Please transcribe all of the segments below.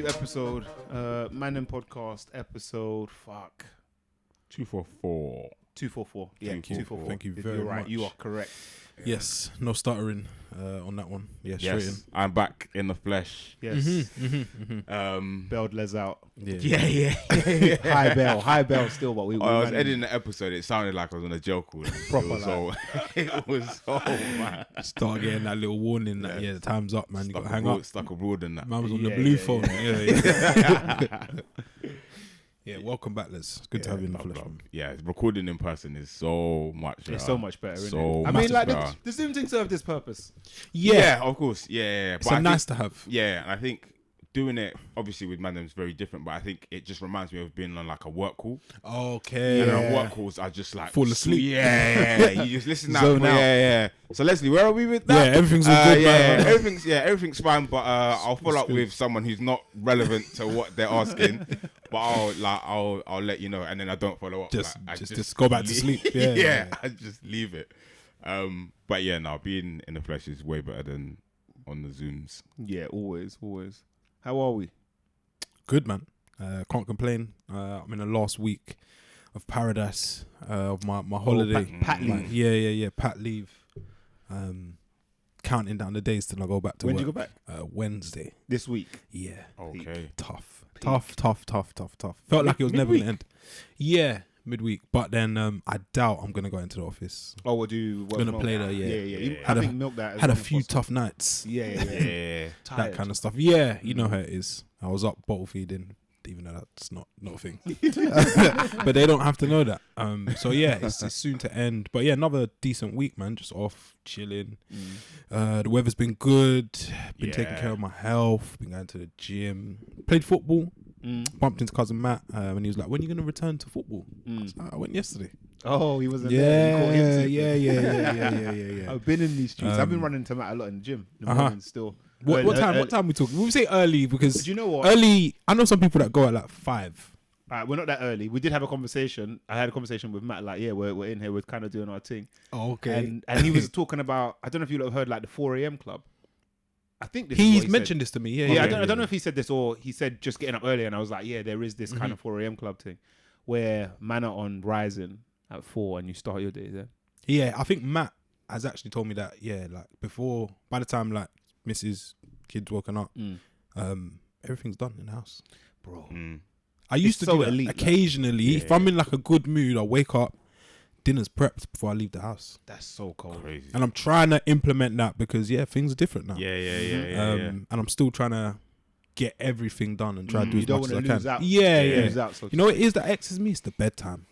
new episode, Mandem podcast episode. 244. 244. Yeah, 244. Thank you very You're right. much. You are correct. Yes, no stuttering on that one. Yeah, straight in. Yes, I'm back in the flesh. Yes. Belled Les out. Yeah. High bell still, but we. I was editing the episode. It sounded like I was on a jail call. Proper It was so man. Start getting that little warning that the time's up, man. You got to hang up. Stuck abroad and that. Man was on the Yeah, blue yeah, phone. yeah. Yeah, welcome back, Les. It's good to have you in the flesh, man. Yeah, recording in person is so much. It's so much better. Isn't So it? I mean, like better. the Zoom thing served this purpose. Yeah, of course. Yeah. It's nice to have. Yeah, and I think doing it obviously with Mandem is very different, but I think it just reminds me of being on like a work call. Okay. And on work calls, I just like fall asleep. Yeah, you just listen out. Zone out. Yeah. So Leslie, where are we with that? Yeah, everything's all good, man. Everything's fine. But I'll follow up with someone who's not relevant to what they're asking. But I'll let you know, and then I don't follow up. Just go back to sleep. Yeah. I just leave it. But yeah, no, being in the flesh is way better than on the Zooms. Yeah, always. How are we? Good, man. Can't complain. I'm in the last week of paradise of my holiday. Pat leave. Yeah. Pat leave. Counting down the days till I go back to When work. did you go back? Wednesday. This week. Yeah. Okay. Tough. Felt like it was never going to end. Yeah, midweek. But then I doubt I'm going to go into the office. Oh, we'll do. Gonna play there, Yeah. Had I a- think milk that. as Had a long as few possible. tough nights. Yeah. Yeah. That kind of stuff. Yeah, you know how it is. I was up bottle feeding, even though that's not a thing. But they don't have to know that. So yeah, it's soon to end. But yeah, another decent week, man. Just off, chilling. The weather's been good. Been taking care of my health. Been going to the gym. Played football. Bumped into cousin Matt and he was like, "When are you going to return to football?" I was like, I went yesterday. Oh, he wasn't there. Yeah. I've been in these streets. I've been running to Matt a lot in the gym. In the morning still. What time we talking? We say early because Do you know what? early. I know some people that go at like 5. All right, we're not that early. We did have a conversation. I had a conversation with Matt. Like, yeah, we're in here. We're kind of doing our thing. Oh, okay. And he was talking about. I don't know if you lot have heard like the 4 a.m. club. I think this is what He's he mentioned this to me. said. Yeah. I don't know if he said this or he said just getting up early. And I was like, yeah, there is this kind of 4 a.m. club thing where man are on rising at 4 and you start your day there. Yeah, I think Matt has actually told me that. Yeah, like before, by the time like Mrs. Kids woken up, everything's done in the house, Bro. I used to so do that elite, occasionally. If I'm in like a good mood, I wake up, dinner's prepped before I leave the house, That's so cold. Crazy. and I'm trying to implement that because things are different now. Yeah. And I'm still trying to get everything done and try to do You as don't much as I want to can. lose out. Yeah. Lose out, so You know what it is that X's me? It's the bedtime.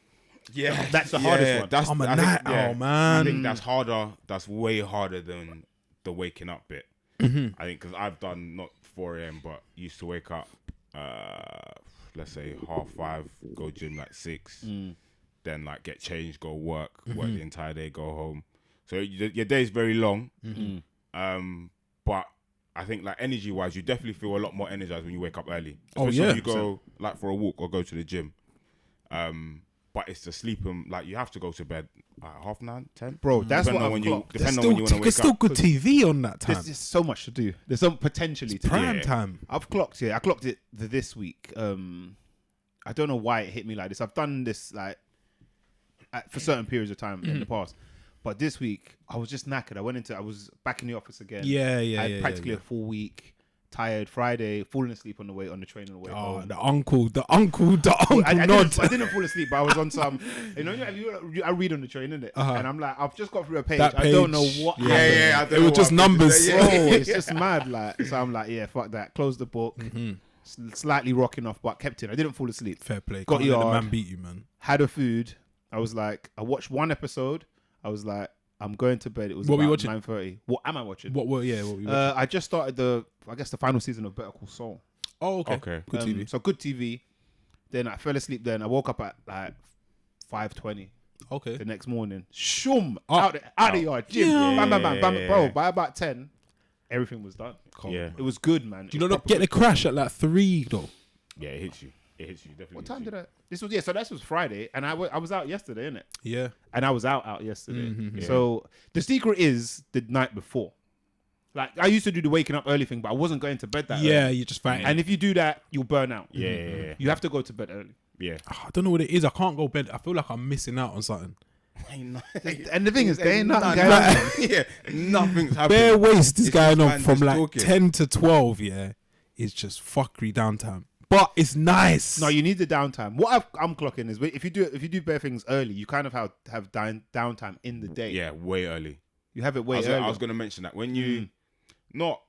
Yeah, That's the hardest one. I'm a I night think, owl, man. I think that's harder. That's way harder than the waking up bit. Mm-hmm. I think because I've done not 4 a.m. but used to wake up, let's say 5:30, go gym like 6, then like get changed, go work the entire day, go home. So your day is very long. But I think like energy wise, you definitely feel a lot more energized when you wake up early. Especially if you go like for a walk or go to the gym. But it's the sleeping, like you have to go to bed at 9:30, 10. Bro, that's what Depending I've clocked. depending on when you want to wake There's still up. good TV on that time. There's just so much to do. There's some potentially to do. Prime time. I've clocked it. I clocked it this week. I don't know why it hit me like this. I've done this like for certain periods of time in the past, but this week I was just knackered. I was back in the office again. Yeah. I had practically a full week. Tired Friday, falling asleep on the train on the way Oh, home. the uncle I nod. didn't fall asleep, but I was on some. I read on the train, innit? And I'm like, I've just got through a page. That I don't know page. what. Yeah. happened. It was just numbers. Bro, it's just mad. Like, so I'm like, yeah, fuck that. Close the book. Slightly rocking off, but kept in. I didn't fall asleep. Fair play. Got Can't let the yard. man beat you, man. Had a food. I was like, I watched one episode. I was like, I'm going to bed. It was What were you about watching? 9:30. What am I watching? What were you watching? I just started the final season of Better Call Saul. Oh, okay. Good TV. So good TV. Then I fell asleep. Then I woke up at like 5:20 Okay. the next morning. Shum Up. out the yard, gym. Yeah. Bam. Bro, by about 10, everything was done. Cold. Yeah. It was good, man. Do you not get the crash at like 3 though? Yeah, it hits you. Definitely. What time did I? So this was Friday, and I was out yesterday, innit? Yeah. And I was out yesterday. Mhm. Yeah. So the secret is the night before. Like I used to do the waking up early thing, but I wasn't going to bed that Yeah, early. you're just fighting. And if you do that, you'll burn out. Yeah. You have to go to bed early. Yeah. I don't know what it is. I can't go bed. I feel like I'm missing out on something. And the thing is, there ain't nothing going on. Yeah, nothing's happening. Bare waste is It's going just on man from just like talking. 10 to 12, yeah. It's just fuckery downtime. But it's nice. No, you need the downtime. What I'm clocking is if you do bare things early, you kind of have downtime in the day. Yeah, way early. You have it way I early. was going to mention that when you not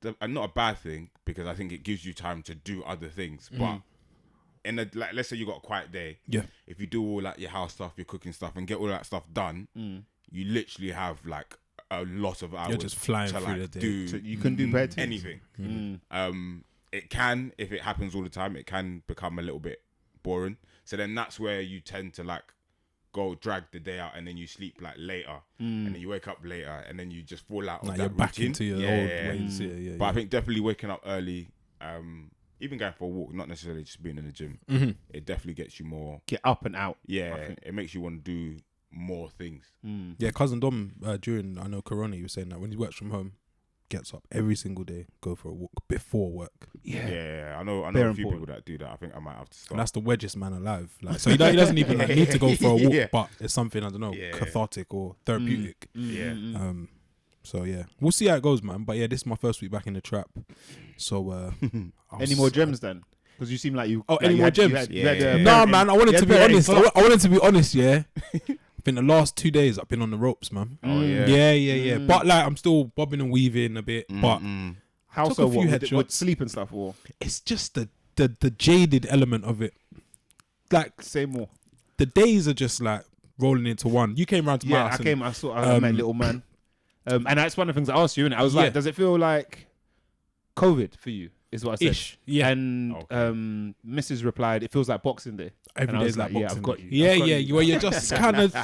a bad thing, because I think it gives you time to do other things, but in a, like, let's say you got a quiet day. Yeah. If you do all like your house stuff, your cooking stuff, and get all that stuff done, you literally have like a lot of hours. You're just flying to, through like, the day. do So you can do bad things. anything. It can, if it happens all the time, it can become a little bit boring. So then that's where you tend to like go drag the day out, and then you sleep like later, and then you wake up later, and then you just fall out of Like that you're back routine. into your old ways. Yeah. But I think definitely waking up early, even going for a walk, not necessarily just being in the gym, it definitely gets you more. Get up and out. Yeah, it makes you want to do more things. Yeah, cousin Dom, during, I know Corona, he was saying that when he works from home, gets up every single day, go for a walk before work. Yeah, I know Very a few important. people that do that. I think I might have to start. And that's the wedgest man alive. Like, so he doesn't even like, need to go for a walk, Yeah. but it's something, I don't know, cathartic or therapeutic. Yeah. So yeah, we'll see how it goes, man. But yeah, this is my first week back in the trap. So Any more gems then? Because you seem like you. Oh, like any you more had- you gems? had- you had, Yeah. Nah, parent- man, I wanted you to had be parent honest. influence. I wanted to be honest, yeah. I think the last 2 days I've been on the ropes, man. Oh yeah. Yeah. But like I'm still bobbing and weaving a bit. But How took so? a few What, headshots. with sleep and stuff, or it's just the jaded element of it. Like say more? the days are just like rolling into one. You came round to my Yeah, house. I came. I met little man, and that's one of the things I asked you. And I was like, "Does it feel like COVID for you?" Is what I said. Ish, yeah. And Okay. Mrs. replied, "It feels like Boxing Day." Every And I day's was like like, "Yeah, boxing. I've got you. Yeah, I've got yeah. you." You're just kind of,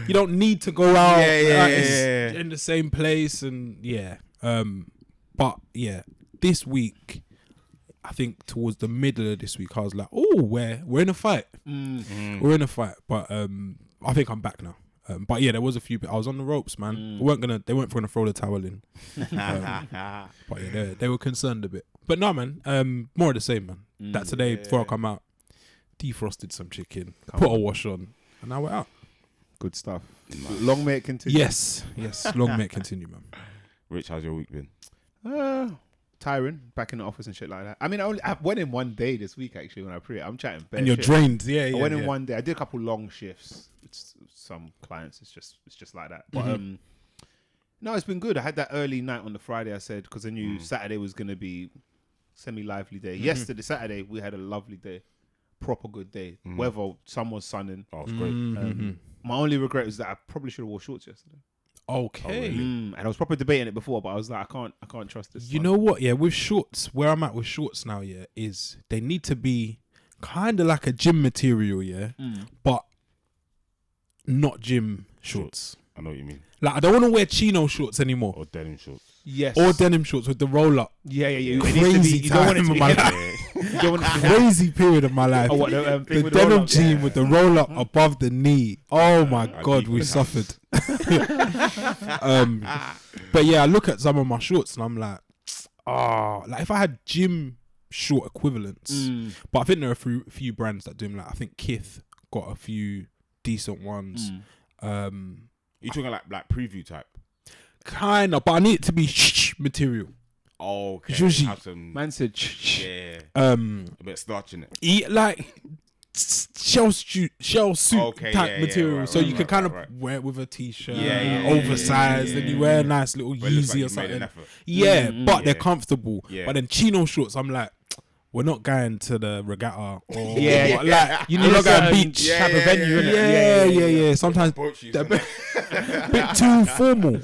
you don't need to go out. Yeah, like, it's yeah. in the same place, and yeah. But yeah, this week, I think towards the middle of this week, I was like, oh, we're in a fight. We're in a fight. But I think I'm back now. But yeah, there was a few. I was on the ropes, man. They weren't gonna throw the towel in. But yeah, they were concerned a bit. But no, man. More of the same, man. That today before I come out, defrosted some chicken, put a wash on, and now we're out. Good stuff. Long may it continue. Yes. Long may it continue, man. Rich, how's your week been? Tiring, back in the office and shit like that. I mean, I went in one day this week actually when I pre. I'm chatting. And you're shit. drained. Yeah. I went in one day. I did a couple long shifts. It's some clients. It's just like that. But no, it's been good. I had that early night on the Friday. I said because I knew Saturday was gonna be semi-lively day. Yesterday, Saturday, we had a lovely day, proper good day. Weather, sun was sunning. Oh, it's great. My only regret is that I probably should have wore shorts yesterday. Okay. And I was probably debating it before, but I was like, I can't trust this. You know what? Yeah, with shorts, where I'm at with shorts now, yeah, is they need to be kind of like a gym material, yeah, but not gym shorts. I know what you mean. Like I don't want to wear chino shorts anymore, Or denim shorts. Yes. or denim shorts with the roll up. Yeah. It needs to Crazy be, you don't want it time to of be my hidden. life. You don't want it to be Crazy period of my life. Oh, what, the, thing the with denim roll-up? jean Yeah. with the roll up above the knee. Oh my God, deep we in suffered. But yeah, I look at some of my shorts and I'm like, like if I had gym short equivalents, but I think there are a few brands that do them. Like I think Kith got a few decent ones. You talking like preview type? Kind of, but I need it to be material. Oh, okay. Zhuji. Have some, Man said, yeah, A a bit of starch in it. Eat like shell suit Okay, type yeah, material, right, so right, you right, can kind of right. wear it with a t-shirt, Yeah, oversized, and you wear a nice little But it looks like Yeezy or you've made an something. effort. Yeah, but they're Yeah. comfortable. Yeah. But then chino shorts, I'm like, we're not going to the regatta or Yeah, what, yeah. like You we're need not a going certain beach Yeah, type of yeah, venue, yeah, innit? yeah. Yeah. Sometimes Approach you, they're so- a bit too formal.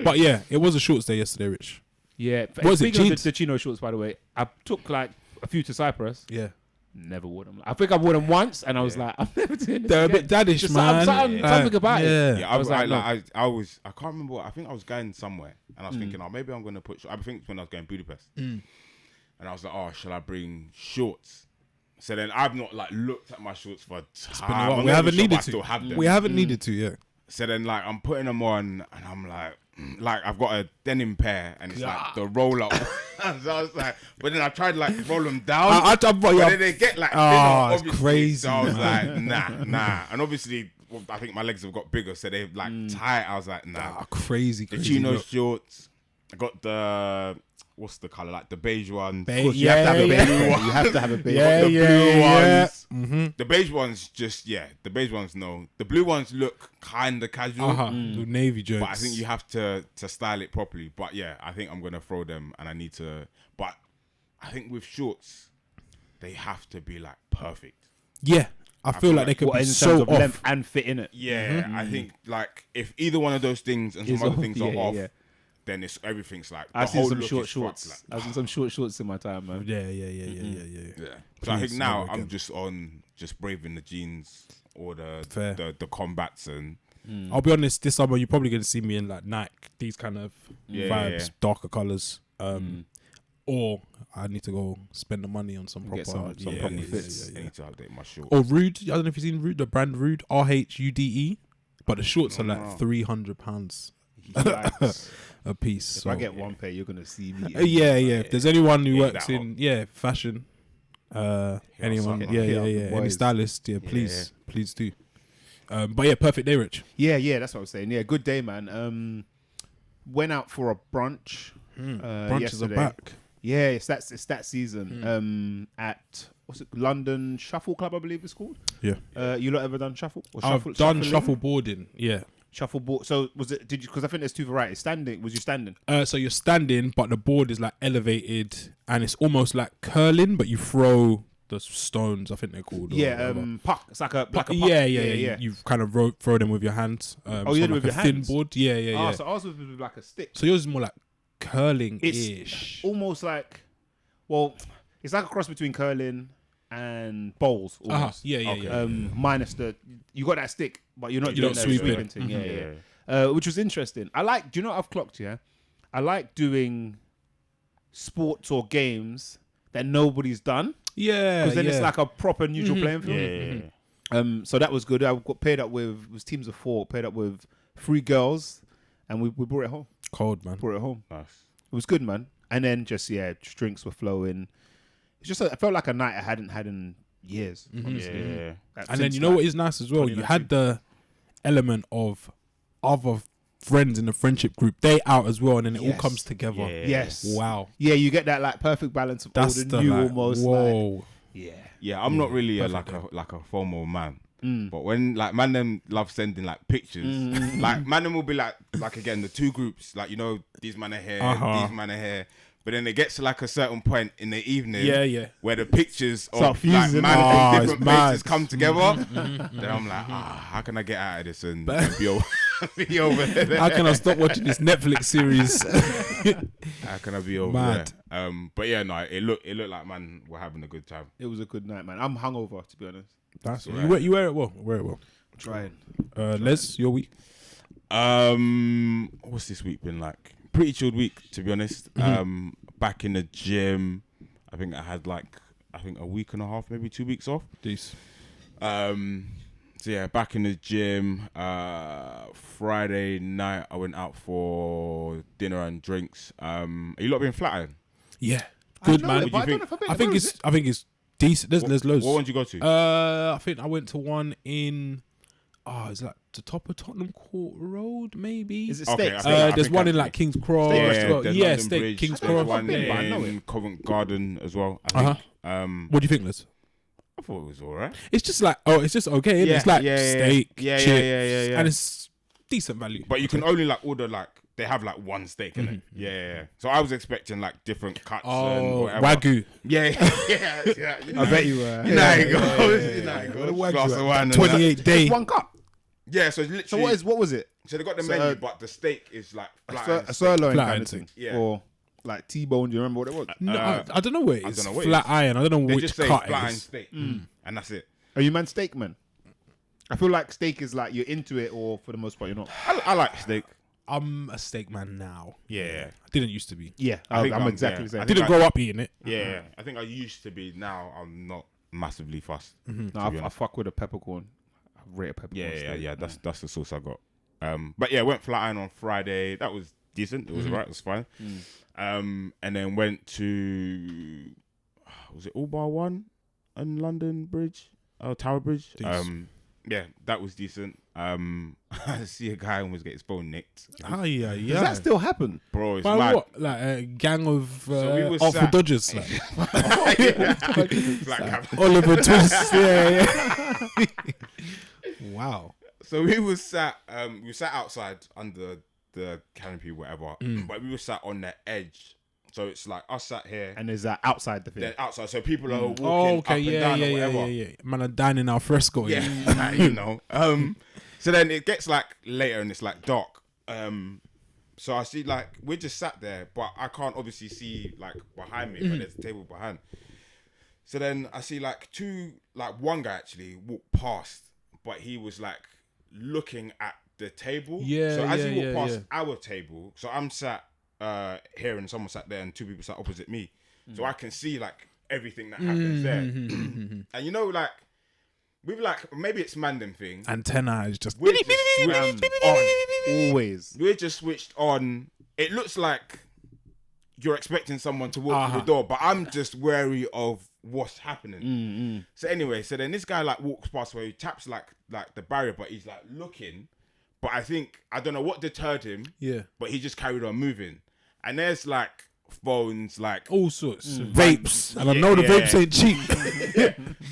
But yeah, it was a shorts day yesterday, Rich. yeah. What was it, Speaking of jeans? the chino shorts, by the way, I took like a few to Cyprus. Yeah, Never wore them. I think I wore them once, and I was like, I'm never doing this. they're a again. bit daddish, Just man. something about it. Yeah. Yeah, I was like, no. I can't remember. I think I was going somewhere, and I was thinking, oh, maybe I'm going to put. I think when I was going Budapest, and I was like, oh, shall I bring shorts? So then I've not like looked at my shorts for time. Been a while. I'm We not haven't even sure if needed I still to. have them. We haven't needed to, yeah. So then like I'm putting them on, and I'm like, like I've got a denim pair and it's like the rollout. So I was like, but then I tried like roll them down. But then they get like thinner, it's crazy. So I was like, nah. And obviously, I think my legs have got bigger, so they're like tight. I was like, nah. Crazy. The chino shorts. I got the what's the color? Like the beige ones. Of course, you have to have a beige one. You have to have a beige one. The blue ones. Mm-hmm. The beige ones the beige ones no. The blue ones look kind of casual. The navy jokes. But I think you have to style it properly. But yeah, I think I'm gonna throw them, and I need to. But I think with shorts, they have to be like perfect. Yeah, I feel like they could be in so terms of off. length and fit in it. Yeah, I think like if either one of those things and some other things are off, then it's everything's like. I've seen some look short is shorts. fucked, I've seen some short shorts in my time, man. Yeah. So I think now I'm just braving the jeans or the combats and. I'll be honest, this summer you're probably going to see me in like Nike, these kind of vibes, darker colours. Or I need to go spend the money on some proper proper fits. I need to update my shorts. Or Rude, I don't know if you've seen Rude, the brand Rude, RHUDE, but the shorts are like £300 a piece. If I get one pair, you're gonna see me. If there's anyone who works in fashion, anyone, any stylist, please do. But yeah, perfect day, Rich. Yeah, that's what I was saying. Yeah, good day, man. Went out for a brunch. Brunches yesterday. are back. Yeah, it's that season. At what's it? London Shuffle Club, I believe it's called. Yeah. You lot ever done shuffle? Or I've done shuffleboarding. Yeah. Shuffleboard. So was it? Did you? Because I think there's two varieties. Standing. Was you standing? So you're standing, but the board is like elevated, and it's almost like curling, but you throw the stones. I think they're called. Puck. It's like a puck. Yeah. You kind of throw them with your hands. You did it with your thin hands? board. Yeah. So ours was with like a stick. So yours is more like curling-ish. It's almost like, it's like a cross between curling and bowls. Almost. Yeah. Minus you got that stick, but you're not You doing don't that sweep it. thing. Yeah. Which was interesting. Do you know what I've clocked? Yeah, I like doing sports or games that nobody's done. Yeah, because then it's like a proper neutral playing field. Yeah. So that was good. I got paired up with, it was teams of 4, paired up with 3 girls, and we brought it home. Cold, man. Brought it home. Nice. It was good, man. And then just drinks were flowing. It's just I felt like a night I hadn't had in years. Honestly. Yeah. And then you know what is nice as well? You had the element of other friends in the friendship group. They out as well, and then it all comes together. Yeah. Yes. Wow. Yeah, you get that like perfect balance of That's old the and new like, almost. whoa. Like, Yeah, I'm not really a FOMO man. But when like Mandem love sending like pictures, like Mandem will be like again the 2 groups, like these man are here, these man are here. But then it gets to like a certain point in the evening, where the pictures of like man from different places come together. Then I'm like, how can I get out of this and be over there? How can I stop watching this Netflix series? How can I be over there? But yeah, no, it looked like man, we're having a good time. it was a good night, man. I'm hungover, to be honest. That's right. You wear it well. Trying. Les, your week? What's this week been like? Pretty chilled week, to be honest. Back in the gym. I think I had a week and a half, maybe 2 weeks off. Decent. So yeah, back in the gym. Friday night I went out for dinner and drinks. Are you lot been flat-iron? Yeah. Good, man. I think it's decent. There's loads. What one did you go to? I think I went to one in it's like the top of Tottenham Court Road, maybe. Is it Okay, steak? there's one in like King's Cross. There's Steak, Bridge. King's There's Cross. one in Covent Garden as well, I think. What do you think, Liz? I thought it was alright. It's just like it's just okay. Isn't it? It's like steak, chips, yeah. and it's decent value. But you can only order they have one steak in it. Yeah. So I was expecting different cuts and whatever. Wagyu. Yeah. I bet you were. You know how it goes. Glass of wine and 28 day. Just 1 cup. Yeah, so literally. So what was it? So they got the menu, but the steak is a sirloin Flat kind iron of thing. Yeah. Or like T-bone. Do you remember what it was? No, I don't know what it is. I don't know what it Flat is. iron. I don't know They which just say cut flat it iron is. steak, and that's it. Are you man steak man? I feel like steak is like you're into it, or for the most part you're not. I like steak. I'm a steak man now. Yeah. I didn't used to be. Yeah, I think I'm exactly the same. I didn't grow up eating it. Yeah, I think I used to be. Now I'm not massively fussed. No, I fuck with a peppercorn. I rate a peppercorn. Yeah. That's the sauce I got. But yeah, went flying on Friday. That was decent. It was alright. It was fine. And then went to was it All Bar One and London Bridge? Oh, Tower Bridge. Yeah, that was decent. I see a guy almost get his phone nicked. Oh yeah. Does that still happen? Bro, it's By mad. what? Like a gang of we was Artful sat- Dodgers, like Black Cap- Oliver Twist. Yeah. Wow. So we was sat outside under the canopy, whatever. But we were sat on the edge. So it's like us sat here And is that outside the thing? then outside. So people are walking Oh, up and okay. down or whatever. Yeah. Man, are dining al fresco. Yeah, you know. So then it gets like later and it's like dark. So I see like we're just sat there, but I can't obviously see like behind me, but there's a table behind. So then I see like one guy actually walked past, but he was like looking at the table. Yeah, So as yeah, he walked yeah, past yeah. our table, so I'm sat here and someone sat there and two people sat opposite me. So I can see like everything that happens there. And you know, like we've like maybe it's Mandem thing. Antenna is just. We're just switched on. Always. We're just switched on. It looks like you're expecting someone to walk through the door, but I'm just wary of what's happening. So anyway, so then this guy like walks past where he taps like the barrier, but he's like looking. But I don't know what deterred him. Yeah. But he just carried on moving. And there's like phones, like All sorts. Vapes. And I Yeah, know the yeah. vapes ain't cheap.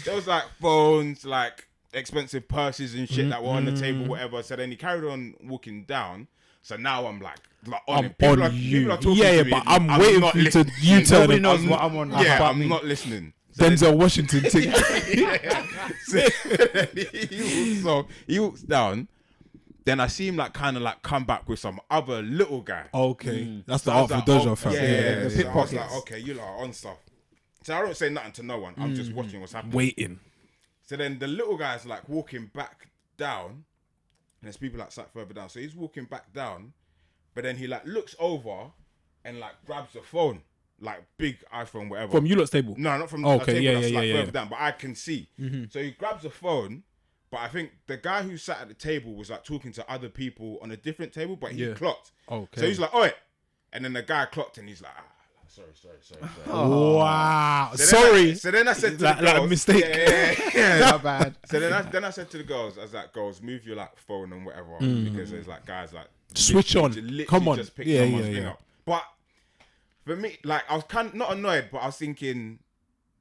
there was like phones, like expensive purses and shit that were on the table, whatever. So then he carried on walking down. So now I'm like on I'm him. People on are- you. people are talking Yeah, to me. but I'm waiting not for you to listening. U-turn. Nobody and- knows what I'm on. Yeah, about I'm me. not listening. So Denzel Washington thing. so he walks down. Then I see him like kind of like come back with some other little guy. Okay. That's the So I was Artful like, Dojo oh, fam. Yeah, the So I was pickpockets. like, okay, you lot are on stuff. So I don't say nothing to no one. I'm just watching what's happening. Waiting. So then the little guy's like walking back down, and there's people like sat further down. So he's walking back down, but then he like looks over and like grabs the phone, like big iPhone, whatever. From you lot's table. No, not from Okay, the table yeah, that's yeah, like yeah, further yeah. down, but I can see. So he grabs the phone, but I think the guy who sat at the table was like talking to other people on a different table, but he Yeah. clocked. Okay. So he's like, oi. And then the guy clocked and he's like, sorry. Wow. So then Sorry. so then I said to Like- the like a girls, mistake. Yeah. Not bad. So then I said to the girls, I was like, girls, move your like phone and whatever, because there's like guys like Switch on. literally Come on. just picked Yeah, someone's yeah, thing yeah. up. But for me, like I was kind of not annoyed, but I was thinking,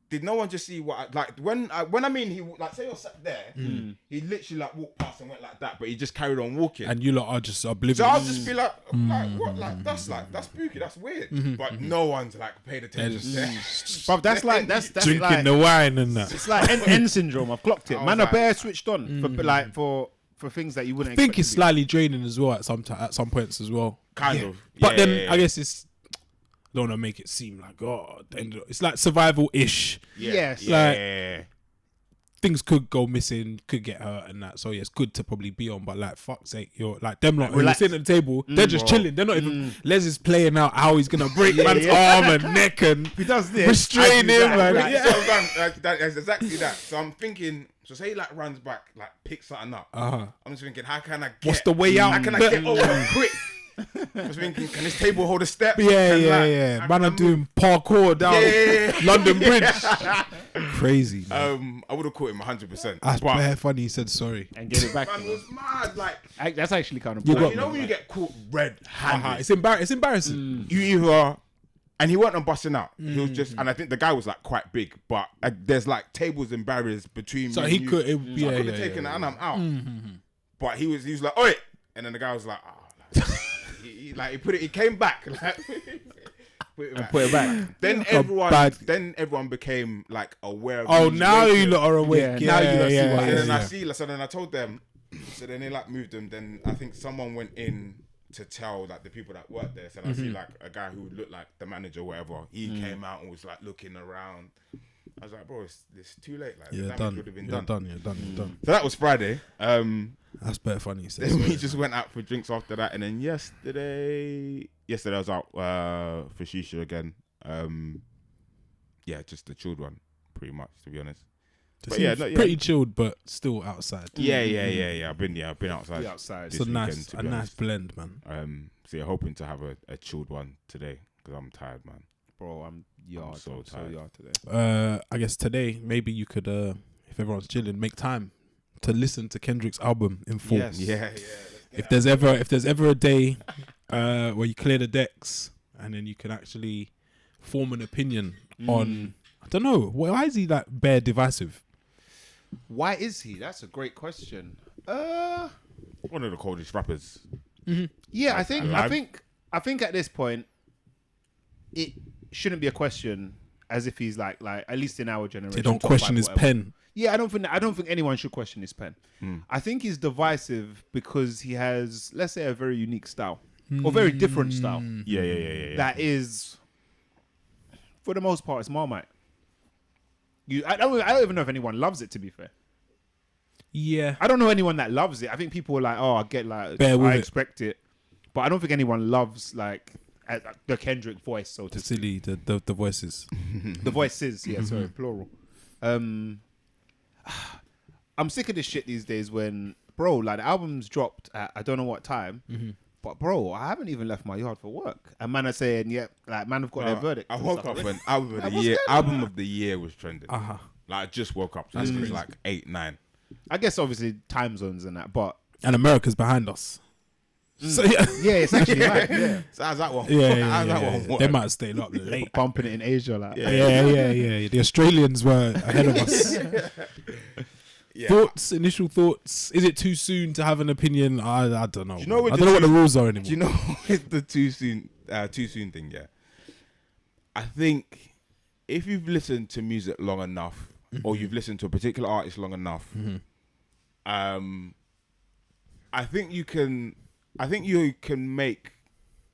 did no one just see what when I mean he like say you're sat there, he literally like walked past and went like that, but he just carried on walking. And you lot are just oblivious. So I'll just be like what? That's spooky. That's weird. But no one's like paid attention. But that's that's drinking like, the wine and that. it's like N syndrome. I've clocked it. I was Man, a like- bear switched on for things that you wouldn't. I think expect it's to be. slightly draining as well at some points as well. Kind of. But Yeah, then yeah, I guess it's don't want to make it seem like it's like survival-ish. Yes. yeah. Things could go missing, could get hurt and that. So yeah, it's good to probably be on. But like fuck's sake, you're like them lot. When you're Relax. sitting at the table, they're just chilling. They're not even. Les is playing out how he's gonna break man's arm and neck and He does this. restrain I do him. that. Man. Like, Yeah. so that's exactly that. So I'm thinking, so say he like runs back, like picks something up. Uh-huh. I'm just thinking, how can I get? What's the way out? How can I get over quick? I was thinking, can this table hold a step? Yeah, Can, yeah, like, yeah. how Man, can I I'm doing parkour down Yeah. London Bridge. Crazy. Man. move? I would have caught him 100%. That's but bare funny. He said sorry. and get it back. man was mad. Like, That's actually kind of. You like, got you know me. when you get caught red-handed, It's embarrassing. you either. And he wasn't busting out. He was just, and I think the guy was like quite big, but there's like tables and barriers between. So me he and you. could. So I could have taken it and I'm out. But he was like, oi! And then the guy was like, he put it. He came back. Like, Put it back. Then everyone became like aware. Of Oh, the now you situation. lot are awake. Yeah, Yeah, now you yeah, lot see yeah, what And it then yeah. so then I told them. So then they like moved them. Then I think someone went in to tell like the people that worked there. So I see like a guy who looked like the manager, or whatever. He came out and was like looking around. I was like, bro, it's too late. Like the You're damage done. would have been You're done. done. You're done. You're done. So that was Friday. That's bare funny. He said Then we sorry. just went out for drinks after that, and then yesterday I was out for shisha again. Yeah, just the chilled one, pretty much, to be honest. But yeah, no, pretty chilled, but still outside. Yeah. I've been outside. outside. It's a nice blend, man. So you're hoping to have a chilled one today because I'm tired, man. Bro, I'm so tired today. I guess today maybe you could, if everyone's chilling, make time to listen to Kendrick's album in full. Yes. Yeah. If there's ever a day where you clear the decks and then you can actually form an opinion on, I don't know, why is he like bare divisive? Why is he? That's a great question. One of the coldest rappers. Yeah, I alive. think at this point it shouldn't be a question, as if he's like at least in our generation. They don't question his pen. Yeah, I don't think anyone should question his pen. I think he's divisive because he has, let's say, a very unique style or very different style. Yeah. That is, for the most part, it's Marmite. I don't even know if anyone loves it, to be fair. Yeah. I don't know anyone that loves it. I think people are like, oh, I get like, I expect it. But I don't think anyone loves like the Kendrick voice, so to speak. Silly, the voices. The voices, yeah, sorry, plural. I'm sick of this shit these days when, bro, like the album's dropped at I don't know what time, but bro, I haven't even left my yard for work. And man are saying, yeah, like man have got their verdict. I woke up when album of the year was trending. Like I just woke up. So it was like 8, 9. I guess obviously time zones and that, but and America's behind us. So yeah, it's actually right. Yeah. So how's that one? Yeah. They might have stayed up late, bumping it in Asia, like yeah. The Australians were ahead of us. Initial thoughts. Is it too soon to have an opinion? I don't know. I don't know what the rules are anymore. Do you know the too soon thing? Yeah. I think if you've listened to music long enough, or you've listened to a particular artist long enough, I think you can make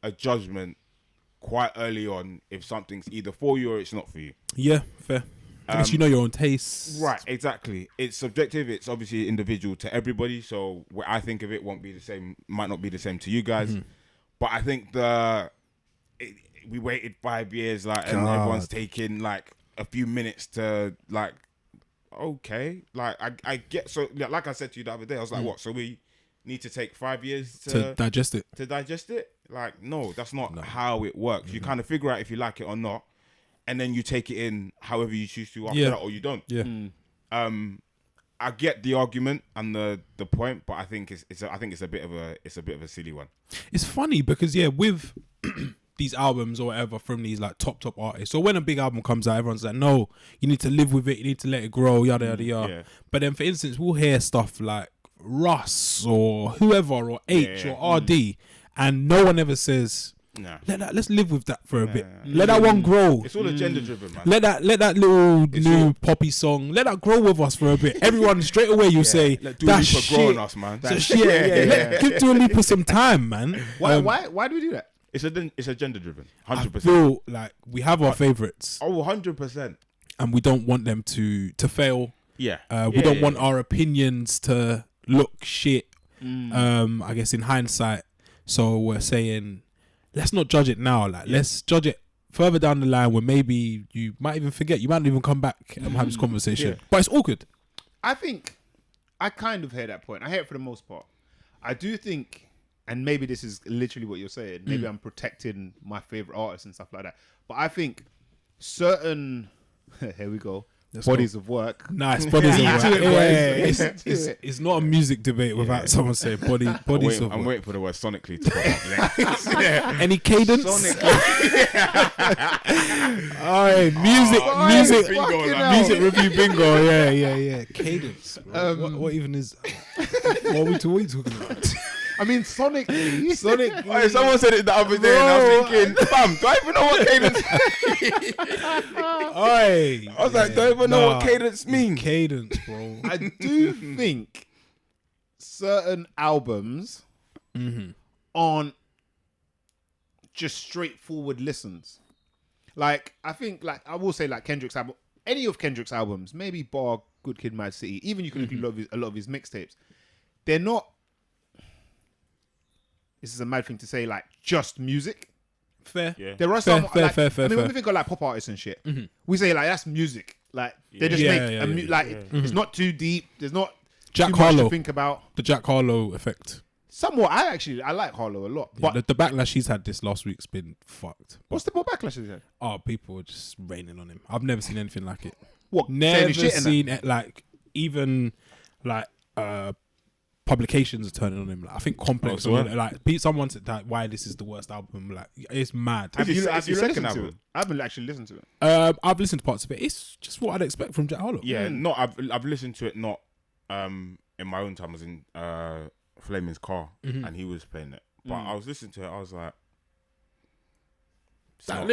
a judgment quite early on if something's either for you or it's not for you. Yeah, fair. I guess you know your own tastes. Right, exactly. It's subjective. It's obviously individual to everybody. So what I think of it won't be the same, might not be the same to you guys. But I think we waited 5 years, like, and everyone's taking like a few minutes to like, okay, like I get, so like I said to you the other day, I was like, what? So we need to take 5 years to digest it? To digest it? Like, no, that's not how it works. You kind of figure out if you like it or not, and then you take it in however you choose to after that, or you don't. Yeah. I get the argument and the point, but I think it's a bit of a silly one. It's funny because with these albums or whatever from these like top artists, so when a big album comes out, everyone's like, no, you need to live with it, you need to let it grow, yada yada yada. Yeah. But then, for instance, we'll hear stuff like Russ or whoever or H or RD, and no one ever says, let's live with that for a bit. Let that one grow. It's all agenda driven, man. Let that little new poppy song, let that grow with us for a bit. Everyone straight away say that's shit. Growing us, man. That's shit. Give Dua Lipa some time, man. Why do we do that? It's agenda driven. 100%. I feel like we have our favorites. Oh, 100%. And we don't want them to fail. Yeah. We don't want our opinions to look shit. I guess in hindsight. So we're saying, let's not judge it now. Like, let's judge it further down the line where maybe you might even forget. You might not even come back and have this conversation. Yeah. But it's all good. I think I kind of hear that point. I hear it for the most part. I do think, and maybe this is literally what you're saying, maybe I'm protecting my favorite artists and stuff like that. But I think certain, here we go, bodies of work. Nice, bodies of work. It's not a music debate without someone saying bodies of work. I'm waiting for the word sonically to come up. Any cadence? Alright, music review bingo. Yeah. Cadence. What even is that? What are we talking about? I mean, sonically. Hey, someone said it the other day, and I was thinking, fam, do I even know what cadence I was like, don't even know what cadence means. Cadence, bro. I do think certain albums aren't just straightforward listens. Like, I think, like, I will say, like, Kendrick's album, any of Kendrick's albums, maybe bar Good Kid, Mad City, even you can include a lot of his mixtapes, they're not, this is a mad thing to say, like, just music. Fair. Yeah. There are some, fair. I mean, when we think of, like, pop artists and shit, we say, like, that's music. Like they just Yeah. it's not too deep. There's not Jack too much Harlow. to think about. The Jack Harlow effect. Somewhat, I like Harlow a lot. Yeah, But the backlash he's had this last week's been fucked. what's the more backlash is there? Oh, people are just raining on him. I've never seen anything like it. What? Never saying shit and seen it like even like publications are turning on him. Like, I think Complex Oh, so like someone said that why this is the worst album. Like it's mad. Have you It's his second listened to it? album. I haven't actually listened to it. I've listened to parts of it. It's just what I'd expect from Jack Harlow. Yeah, I've listened to it not in my own time. I was in Flaming's car and he was playing it. But I was listening to it. I was like, That's all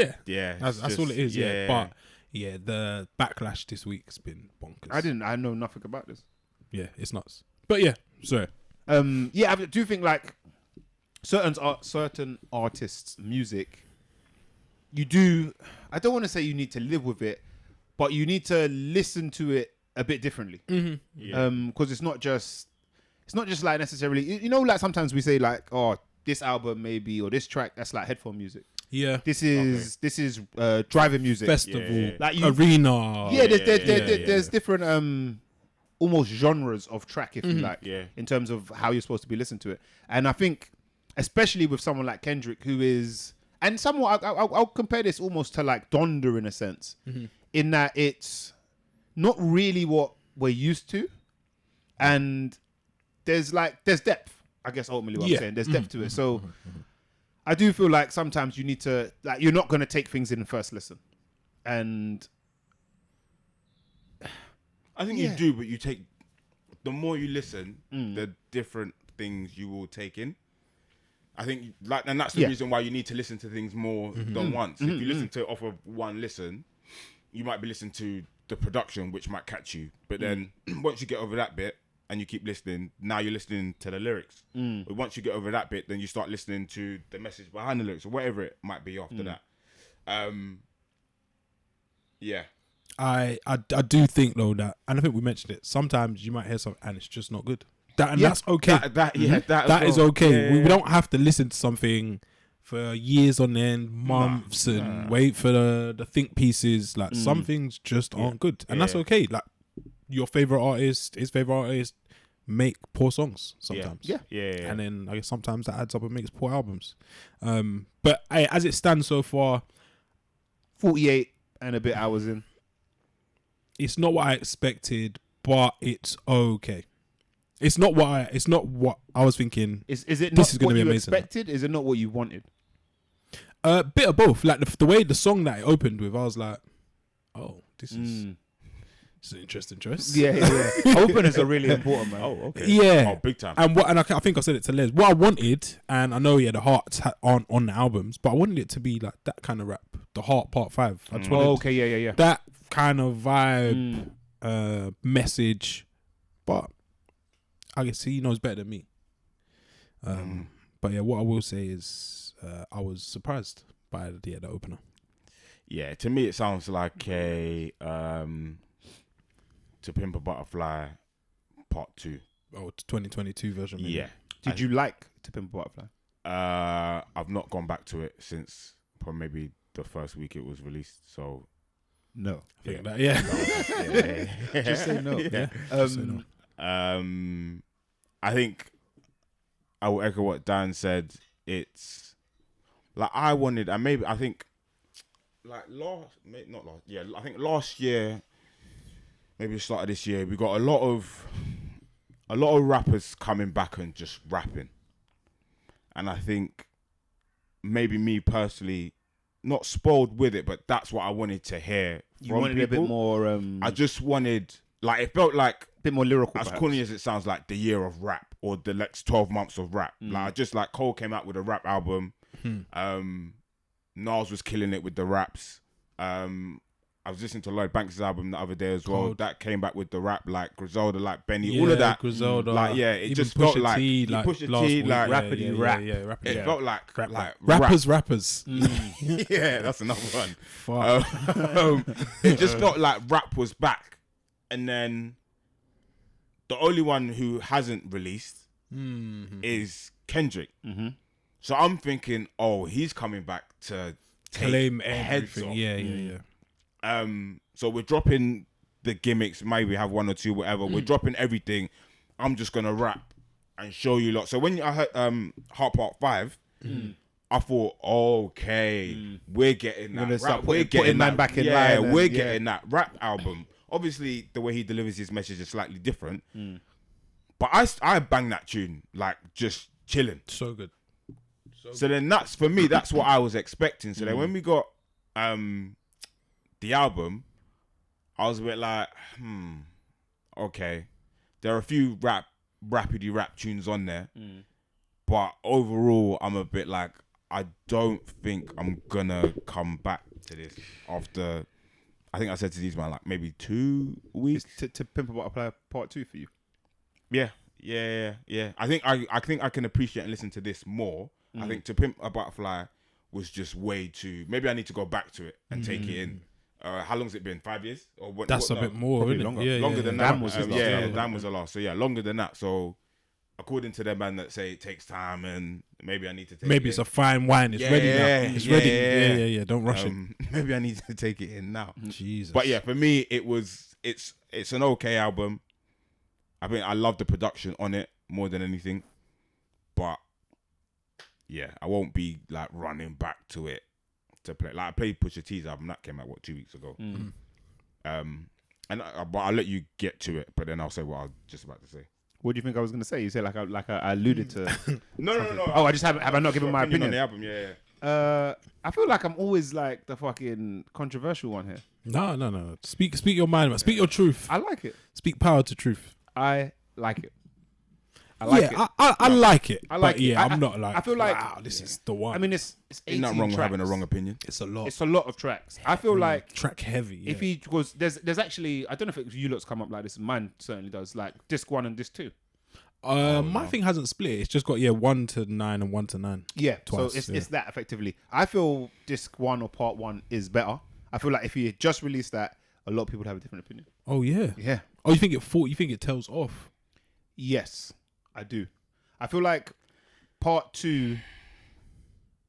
it is. Yeah, but yeah, the backlash this week has been bonkers. I know nothing about this. Yeah, it's nuts. But yeah, sorry. Yeah, I do think like certain artists' music, you do. I don't want to say you need to live with it, but you need to listen to it a bit differently. Because it's not just like necessarily. You know, like sometimes we say like, oh, this album maybe or this track that's like headphone music. Yeah, This is driving music, festival, like arena. Yeah, there's different almost genres of track, if you like, in terms of how you're supposed to be listening to it. And I think, especially with someone like Kendrick, who is, and somewhat, I'll compare this almost to like Donda in a sense, in that it's not really what we're used to, and there's depth. I guess ultimately what I'm saying, there's depth to it. So I do feel like sometimes you need to, like, you're not going to take things in the first listen, and I think you do, but you take the more you listen, the different things you will take in. I think and that's the reason why you need to listen to things more than once. If you listen to it off of one listen, you might be listening to the production, which might catch you. But then once you get over that bit and you keep listening, now you're listening to the lyrics. But once you get over that bit, then you start listening to the message behind the lyrics or whatever it might be after that. Yeah. I do think though that, and I think we mentioned it, sometimes you might hear something and it's just not good. That's okay. That is okay. We don't have to listen to something for years on end, months, and wait for the think pieces. Like some things just aren't good, and that's okay. Like your favorite artist, his favorite artist, make poor songs sometimes. And then I guess sometimes that adds up and makes poor albums. But as it stands so far, 48 and a bit hours in. It's not what I expected, but it's okay. It's not what I was thinking. Is it this not is gonna what be you amazing. expected? Is it not what you wanted? Bit of both. Like the way the song that it opened with, I was like, "Oh, this is an interesting choice." Yeah. Openers are really important, man. Oh, okay. Yeah. Oh, big time. And I think I said it to Les. What I wanted, and I know the hearts aren't on the albums, but I wanted it to be like that kind of rap, the Heart Part 5. I just wanted yeah. that kind of vibe, message. But I guess he knows better than me. But yeah, what I will say is I was surprised by the opener. Yeah, to me it sounds like a To Pimp a Butterfly Part 2. Oh, 2022 version. Maybe. Yeah. Did you like To Pimp a Butterfly? I've not gone back to it since probably maybe the first week it was released. So no. I think that, Just say no. Yeah. Just say no. I think I will echo what Dan said. It's like I wanted, and maybe I think like I think last year, maybe the start of this year, we got a lot of rappers coming back and just rapping, and I think maybe me personally, not spoiled with it, but that's what I wanted to hear. You wanted people. A bit more. I just wanted, like, it felt like a bit more lyrical. As corny as it sounds, like the year of rap or the next 12 months of rap. Like, I just like Cole came out with a rap album. Nas was killing it with the raps. I was listening to Lloyd Banks' album the other day as well. Cold. That came back with the rap, like Griselda, like Benny, Yeah, all of that. Griselda, like, yeah, it even just felt Pusha like T, like Pusha last T, week. like Rappity rap. It felt like rappers. Yeah, that's another one. Fuck. It just felt like rap was back, and then the only one who hasn't released is Kendrick. So I'm thinking, oh, he's coming back to take Claim heads everything. off. Yeah. So we're dropping the gimmicks, maybe have one or two, whatever. We're dropping everything. I'm just gonna rap and show you lot. So when I heard Heart Part 5, I thought, okay, we're getting that rap. We're getting that back in line. We're getting that rap album. Obviously, the way he delivers his message is slightly different. But I bang that tune, like, just chilling. So good. So then that's, for me, that's what I was expecting. So then when we got the album, I was a bit like, okay. There are a few rapidy rap tunes on there. But overall, I'm a bit like, I don't think I'm gonna come back to this after, I think I said to these man, like, maybe 2 weeks. To Pimp a Butterfly Part 2 for you. Yeah. I think I can appreciate and listen to this more. I think To Pimp a Butterfly was just way too. Maybe I need to go back to it and take it in. How long's it been? 5 years? Or what? That's a bit more, isn't longer. it? Longer than that. Damn was his last. Damn was the last. So yeah, longer than that. So according to them, man, that say it takes time, and maybe I need to take. Maybe it's a fine wine. It's ready now. It's ready. Yeah. Don't rush it. Maybe I need to take it in now. Jesus. But yeah, for me, it's an okay album. I think I love the production on it more than anything. But yeah, I won't be like running back to it to play. Like I played Pusha T's album that came out 2 weeks ago. But I'll let you get to it. But then I'll say what I was just about to say. What do you think I was going to say? You said like I alluded to. No. Oh, I just have I not given my opinion on the album? Yeah. I feel like I'm always like the fucking controversial one here. No. Speak your mind, man. Speak your truth. I like it. Speak power to truth. I like it. I like it. I like it. I like it. Yeah, I'm not like. I feel like wow, this is the one. I mean, it's 18 Not wrong with tracks. having a wrong opinion. it's a lot. It's a lot of tracks. I feel like Track heavy. if he was there's actually, I don't know if you lot's come up like this. Mine certainly does. Like disc 1 and disc 2. My thing hasn't split. It's just got 1 to 9 and 1 to 9. Yeah, Twice, so it's that effectively. I feel disc 1 or part 1 is better. I feel like if he had just released that, a lot of people would have a different opinion. Oh yeah. Yeah. Oh, you think it tells off? Yes, I do. I feel like part 2.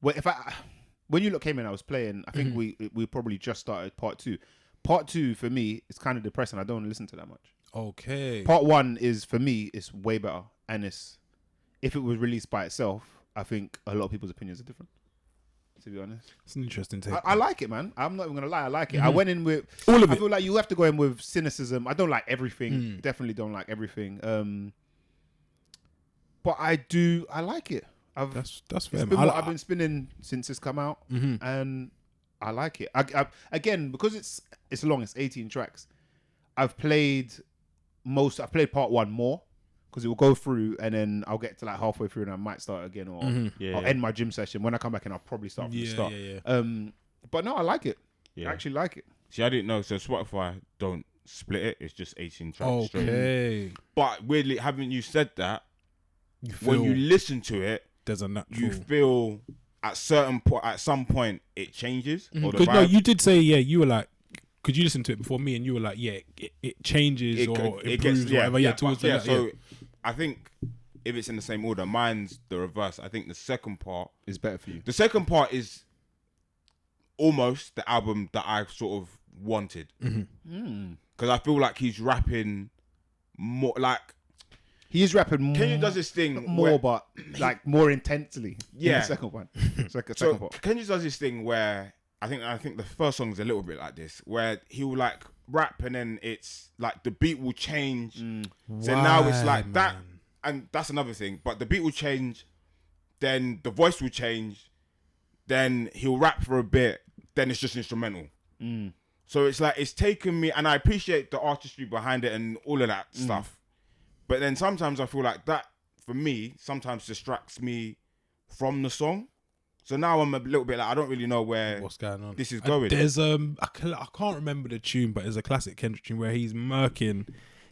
When you lot came in, I was playing. I think we probably just started part 2. Part 2 for me is kind of depressing. I don't want to listen to that much. Okay. Part 1 is for me it's way better, and if it was released by itself, I think a lot of people's opinions are different. To be honest, It's an interesting take. I like it, man. I'm not even gonna lie. I like it. I went in with All of I it. feel like you have to go in with cynicism. I don't like everything. Definitely don't like everything. But I like it. That's It's fair. been Man. what I've been spinning since it's come out, and I like it. I again, because it's long. It's 18 tracks. I've played part 1 more because it will go through, and then I'll get to like halfway through, and I might start again, or I'll end my gym session. When I come back, and I'll probably start from the start. But no, I like it. Yeah. I actually like it. See, I didn't know. So Spotify don't split it. It's just 18 tracks straight. Okay. But weirdly, haven't you said that? You feel When you listen to it, there's a natural. you feel at some point it changes. Or the Because no, vibe. you did say you were like. Could you listen to it before me? And you were like, it changes or improves, whatever. Towards the so I think if it's in the same order, mine's the reverse. I think the second part It's better for you. The second part is almost the album that I sort of wanted. Because I feel like he's rapping more like... He is rapping Kenya does this thing more, but like more intensely. Yeah. In the second one. Second So part. Kenya does this thing where I think the first song is a little bit like this, where he will like rap and then it's like the beat will change. So now it's like that, and that's another thing. But the beat will change, then the voice will change, then he'll rap for a bit, then it's just instrumental. So it's like it's taken me, and I appreciate the artistry behind it and all of that stuff. But then sometimes I feel like that for me sometimes distracts me from the song. So now I'm a little bit like I don't really know what's going on. This is going. There's I can't remember the tune, but there's a classic Kendrick tune where he's murking,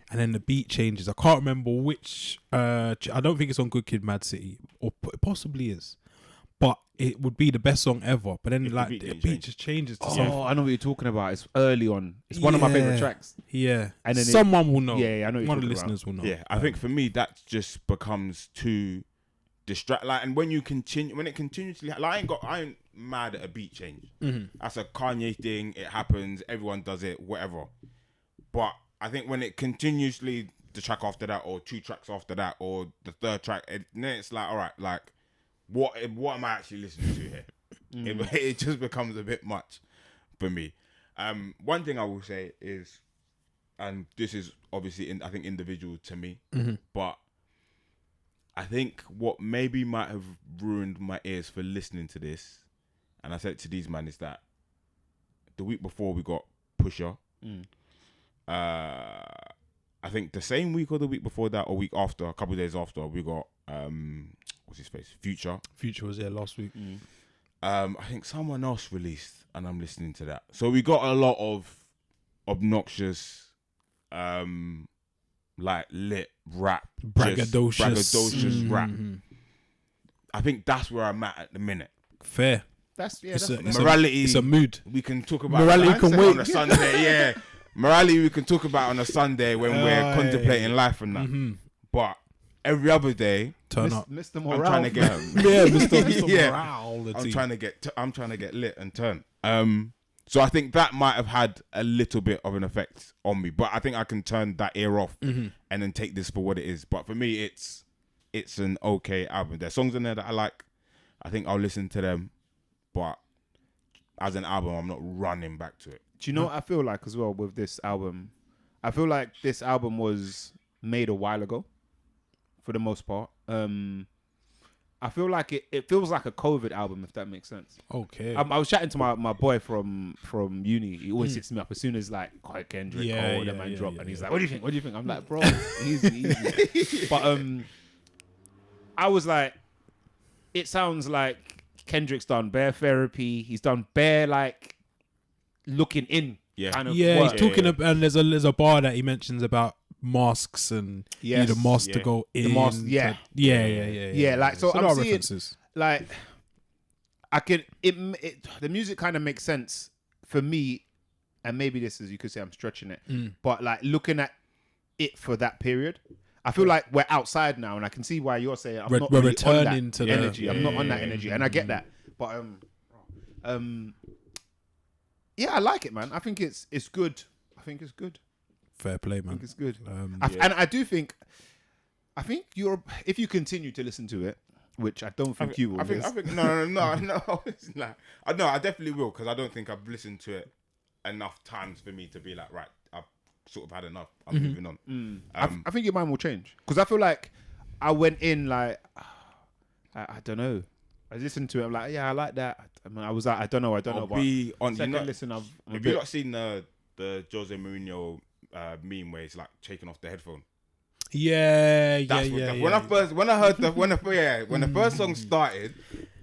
and then the beat changes. I can't remember which. I don't think it's on Good Kid, Mad City, or it possibly is, but it would be the best song ever. But then the beat just changes. To something. I know what you're talking about. It's early on. It's one of my favorite tracks. Yeah, and then someone will know. Yeah, I know. One of the listeners will know. Yeah, I think for me that just becomes too distract. Like, and when it continuously, like, I ain't mad at a beat change. That's a Kanye thing. It happens. Everyone does it. Whatever. But I think when it continuously, the track after that, or 2 tracks after that, or the 3rd track, then it's like, all right, like, what am I actually listening to here? It just becomes a bit much for me. One thing I will say is, and this is obviously I think individual to me, but I think what maybe might have ruined my ears for listening to this, and I said it to these man, is that the week before we got Pusha. I think the same week or the week before that, or week after, a couple of days after, we got what's his face? Future. Future was there last week. I think someone else released, and I'm listening to that. So we got a lot of obnoxious, like lit rap, braggadocious rap. I think that's where I'm at the minute. Fair. Morality. It's a mood. We can talk about morality can wait on a Sunday. Yeah, morality we can talk about on a Sunday when we're contemplating life and that. But every other day, turn up, Mr.Morale. I'm trying to get Mr. yeah. Morale. I'm trying to get lit and turn. So I think that might have had a little bit of an effect on me, but I think I can turn that ear off and then take this for what it is. But for me, it's an okay album. There's songs in there that I like. I think I'll listen to them, but as an album, I'm not running back to it. Do you know what I feel like as well with this album? I feel like this album was made a while ago, for the most part. I feel like it feels like a COVID album, if that makes sense. Okay. I was chatting to my boy from uni. He always hits me up as soon as like Kendrick or the man drop, and he's like, "What do you think? What do you think?" I'm like, "Bro, easy." But I was like, it sounds like Kendrick's done bare therapy. He's done bare like looking in kind of work. He's talking about, and there's a bar that he mentions about masks and you need a mask to go in. The mask, yeah. Like so, I'm seeing references. Like I could the music kind of makes sense for me, and maybe this is, you could say I'm stretching it, but like looking at it for that period, I feel like we're outside now, and I can see why you're saying I'm not really returning on that to energy. I'm not on that energy, and I get that, but yeah, I like it, man. I think it's good. I think it's good. Fair play, man. I think it's good. And I do think, if you continue to listen to it, which I don't think you will. I think no. It's not. No, I definitely will, because I don't think I've listened to it enough times for me to be like, right, I've sort of had enough. I'm moving on. I think your mind will change, because I feel like I went in like, I don't know. I listened to it. I'm like, yeah, I like that. I mean, I was like, I don't know. But be on second listen, have you not seen the Jose Mourinho meme where he's like taking off the headphone? When the first song started,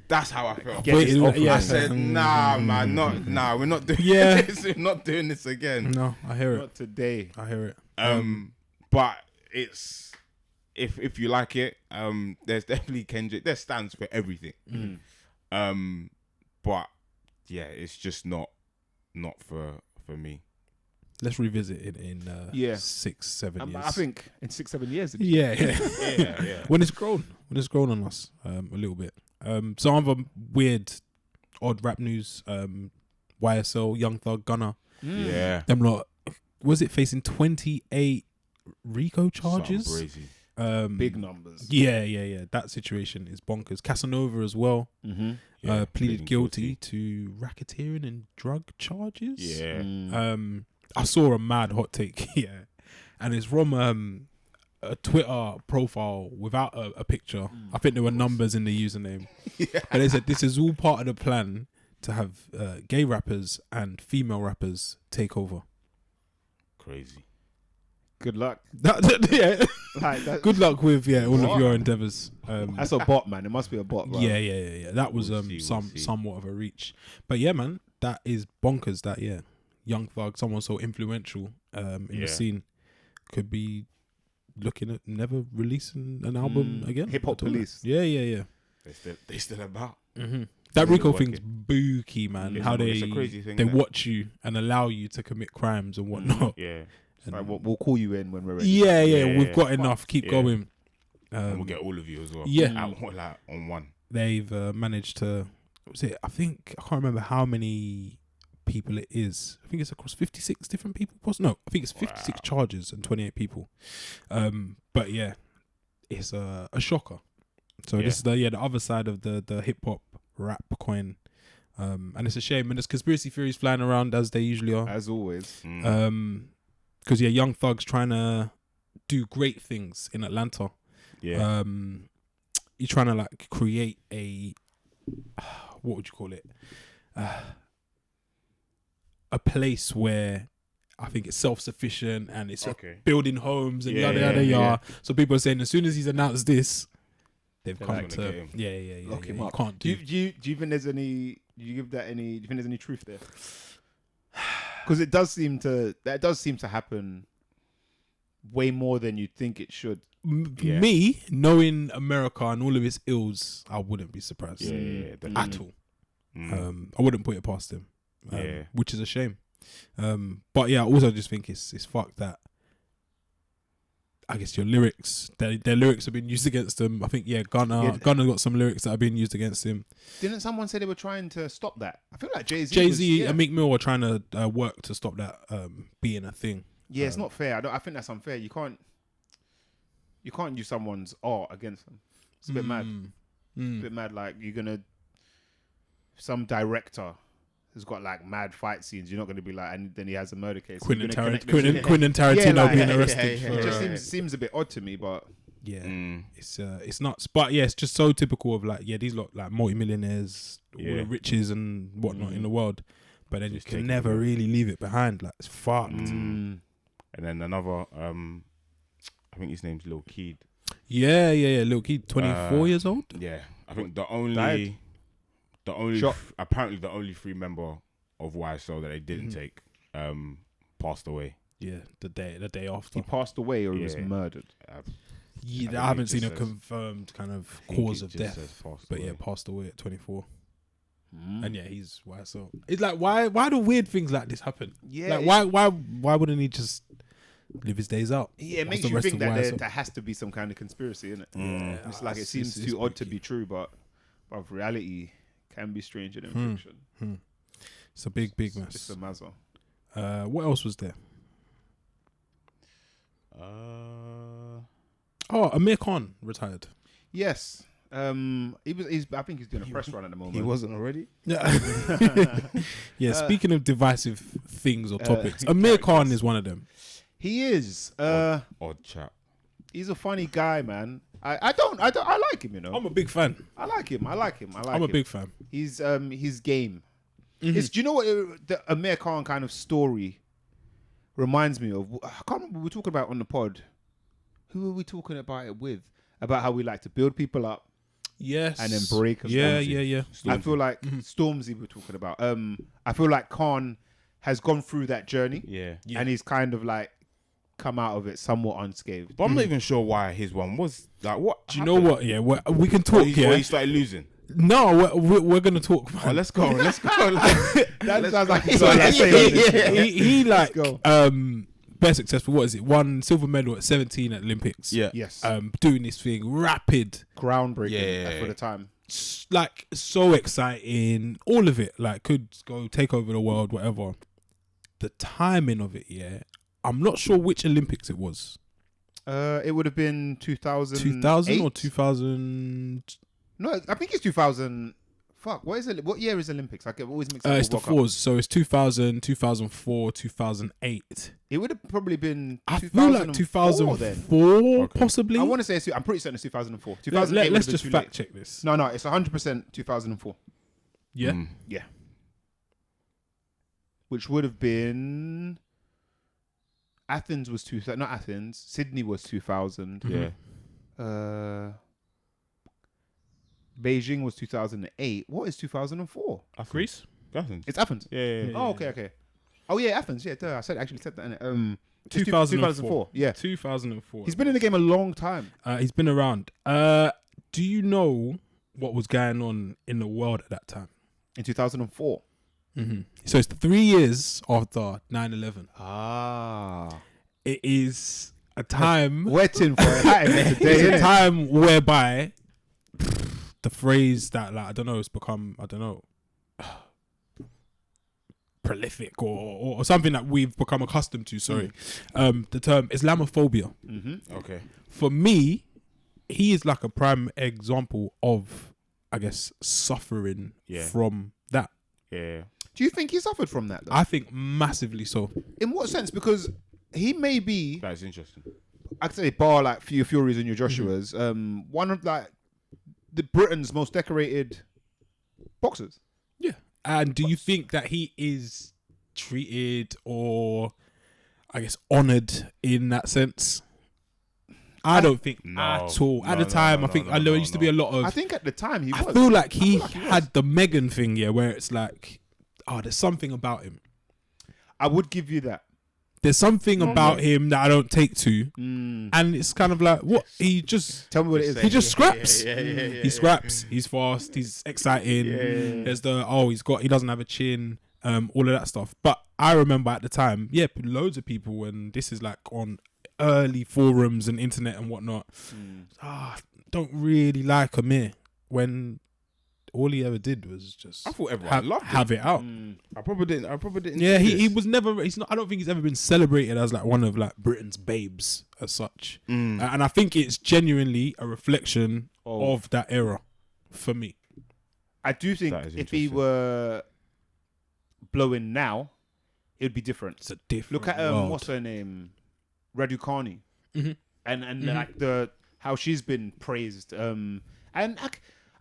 that's how I felt. I said, nah, man, we're not doing this. We're not doing this again. No, I hear it. Not today. I hear it. But it's if you like it, there's definitely Kendrick. There stands for everything. But yeah, it's just not for me. Let's revisit it in 6-7 years. I think in 6-7 years. Yeah. When it's grown on us a little bit. Some other weird, odd rap news. YSL, Young Thug, Gunna. Yeah. Them lot, was it facing 28 RICO charges? Crazy. Big numbers. Yeah. That situation is bonkers. Casanova as well. Pleaded guilty to racketeering and drug charges. Yeah. I saw a mad hot take, and it's from a Twitter profile without a picture. I think there were numbers in the username. And they said this is all part of the plan to have gay rappers and female rappers take over. Crazy. Good luck. Good luck with all of your endeavors. That's a bot, man. It must be a bot, right? Yeah. That was somewhat of a reach, but yeah, man, that is bonkers. That Young Thug, someone so influential in the scene, could be looking at never releasing an album again. Hip Hop Police. Yeah. They still about. That RICO thing's booky, man. How it's a crazy thing, they watch you and allow you to commit crimes and whatnot. Yeah. Like, we'll call you in when we're ready. Yeah. We've got enough. Keep going. And we'll get all of you as well. Yeah. Like, on one. They've managed to. What was it? I can't remember how many people it is. I think it's across 56 different people. No, I think it's 56 charges and 28 people. But yeah, it's a shocker. So this is the other side of the hip hop rap coin. And it's a shame. And there's conspiracy theories flying around as they usually are. As always. Because Young Thug's trying to do great things in Atlanta. Yeah. You're trying to like create a what would you call it? A place where I think it's self-sufficient and it's building homes and yada yada yada. So people are saying as soon as he's announced this, they've come to lock him up. Can't do you think there's any? Do you think there's any truth there? Because that does seem to happen way more than you think it should. Me knowing America and all of its ills, I wouldn't be surprised at all. I wouldn't put it past him, which is a shame. But yeah, I also just think it's fucked that I guess your lyrics, their lyrics have been used against them. I think Gunna got some lyrics that have been used against him. Didn't someone say they were trying to stop that? I feel like Jay-Z and Meek Mill were trying to work to stop that being a thing. Yeah, it's not fair. I think that's unfair. You can't use someone's art against them. It's a bit mad. A bit mad. Like some director who's got like mad fight scenes. You're not going to be like, and then he has a murder case. Quentin Tarantino being arrested. It just seems a bit odd to me, but it's nuts. But yeah, it's just so typical of like these lot like multimillionaires, all the riches and whatnot in the world, but then you can never really leave it behind. Like it's fucked. And then another, I think his name's Lil Keed. Yeah, Lil Keed, 24 years old. Yeah, I think apparently the only free member of YSL that they didn't take passed away. Yeah, the day after. He passed away or he was murdered. I haven't seen a confirmed kind of cause of death, but passed away at 24. And he's YSL. It's like why do weird things like this happen? Yeah, like why wouldn't he just live his days out? Yeah, it makes you think that there has to be some kind of conspiracy in it. It's like it seems too odd to be true, but reality can be stranger than fiction. It's a big mess. It's a mazza. What else was there? Amir Khan retired. Yes. I think he's doing a press run at the moment. He wasn't already? Yeah. Speaking of divisive things or topics, Amir Khan is one of them. He is. Odd chap. He's a funny guy, man. I like him, you know. I'm a big fan. I like him. I'm a big fan. He's his game. Do you know what the Amir Khan kind of story reminds me of? I can't remember. We were talking about on the pod. Who were we talking about it with? About how we like to build people up. Yes. And then break. Yeah. Stormzy. I feel like Stormzy we're talking about. I feel like Khan has gone through that journey. Yeah. And he's kind of like come out of it somewhat unscathed. But I'm not even sure why his one was like what. Do you know what? Yeah, we can talk. He started losing. No, we're gonna talk. Man. Oh, let's go. Let's go. That sounds like he like best successful. What is it? Won silver medal at 17 at Olympics. Yeah. Yes. Doing this thing rapid, groundbreaking for the time. Like so exciting. All of it. Like could go take over the world. Whatever. The timing of it. Yeah. I'm not sure which Olympics it was. It would have been 2000. 2000 or 2000. No, I think it's 2000. Fuck, what is it? What year is Olympics? I always mix up. It's the fours, so it's 2000, 2004, 2008. It would have probably been. I feel like 2004, possibly. I want to say I'm pretty certain it's 2004. Let's just fact check this. No, it's 100% 2004. Yeah, yeah. Which would have been. Athens was 2000. Not Athens. Sydney was 2000. Yeah. Beijing was 2008. What is 2004? Greece? Athens. It's Athens. Yeah. Oh, okay. Oh, yeah, Athens. Yeah, I actually said that in it. 2004. Yeah. 2004. He's been in the game a long time. He's been around. Do you know what was going on in the world at that time? In 2004. So it's 3 years after 9/11. Ah. It is a time. Waiting for it happening today. It's a innit? time whereby the phrase that, like, I don't know, it's become, I don't know, prolific or something that we've become accustomed to. Sorry, the term Islamophobia. Okay. For me, he is like a prime example of, I guess, suffering from that. Yeah. Do you think he suffered from that, though? I think massively so. In what sense? Because he may be, That's interesting. I'd say, bar like few Furies and your Joshuas, one of like the Britain's most decorated boxers. Yeah. And do you think that he is treated or, I guess, honoured in that sense? I don't think at all. At the time, I think there used to be a lot of. I think at the time he was. I feel like he had the Megan thing, where it's like, oh, there's something about him. I would give you that. There's something about him that I don't take to, and it's kind of like, what? He just tell me what it is. He just scraps. He scraps. He's fast. He's exciting. There's he doesn't have a chin. All of that stuff. But I remember at the time, loads of people, when this is like on early forums and internet and whatnot, don't really like Amir, when all he ever did was just I thought everyone loved have it out. I probably didn't. Yeah, he was never. He's not. I don't think he's ever been celebrated as like one of like Britain's babes as such. And I think it's genuinely a reflection of that era for me. I do think if he were blowing now, it would be different. It's a different. Look at world. what's her name, Raducanu, and like how she's been praised. And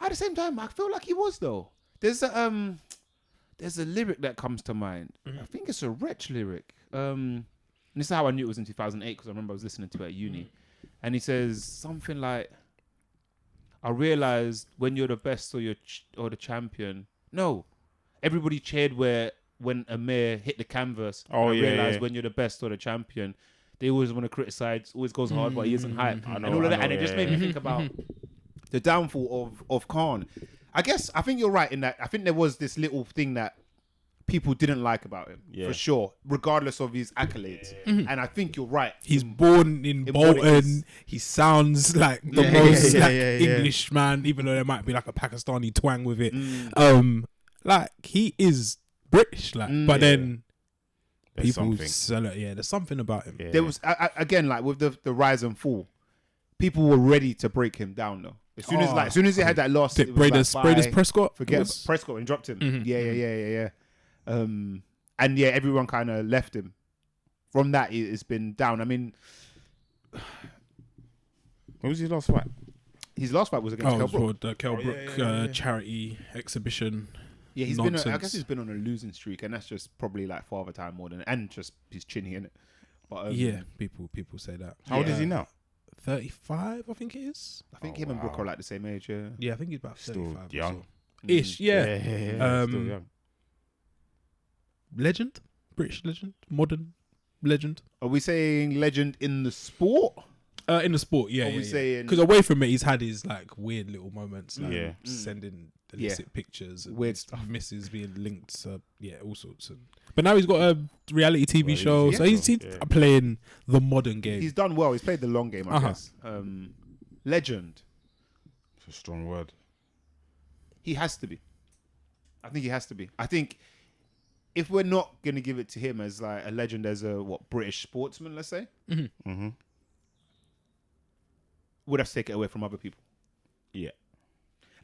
at the same time, I feel like he was though. There's a lyric that comes to mind. I think it's a Wretch lyric. And this is how I knew it was in 2008, because I remember I was listening to it at uni, and he says something like, "I realized when you're the best or the champion. No, everybody cheered when Amir hit the canvas. I realized when you're the best or the champion, they always want to criticize. Always goes hard, but he isn't hype, and all of that. And it just made me think about the downfall of Khan. I think you're right in that. I think there was this little thing that people didn't like about him, for sure, regardless of his accolades. And I think you're right. He's born in Bolton. He sounds like the most English man, even though there might be like a Pakistani twang with it. Like, he is British, but then there's people something. sell it. Yeah, there's something about him. There was again, like with the rise and fall, people were ready to break him down though. As soon as he had that loss, Bradus Prescott, forget Prescott and dropped him. Yeah. And everyone kind of left him. From that, it's been down. I mean, what was his last fight? His last fight was against Kell Brook. The Kell Brook charity exhibition. Yeah, I guess he's been on a losing streak, and that's just probably like father time more than, and just he's chinny in it. But people say that. How old is he now? 35, I think it is. I think him and Brook are like the same age. Yeah, I think he's about 35. Still young. Ish. Yeah. Still young. Legend, British legend, modern legend. Are we saying legend in the sport? In the sport, yeah. saying, because away from it, he's had his like weird little moments, like sending illicit pictures, and weird stuff, misses being linked, all sorts. But now he's got a reality TV show, so he's playing the modern game. He's done well. He's played the long game, I guess. Legend. It's a strong word. He has to be. I think he has to be. I think if we're not going to give it to him as like a legend, as a British sportsman, let's say, would have to take it away from other people. Yeah.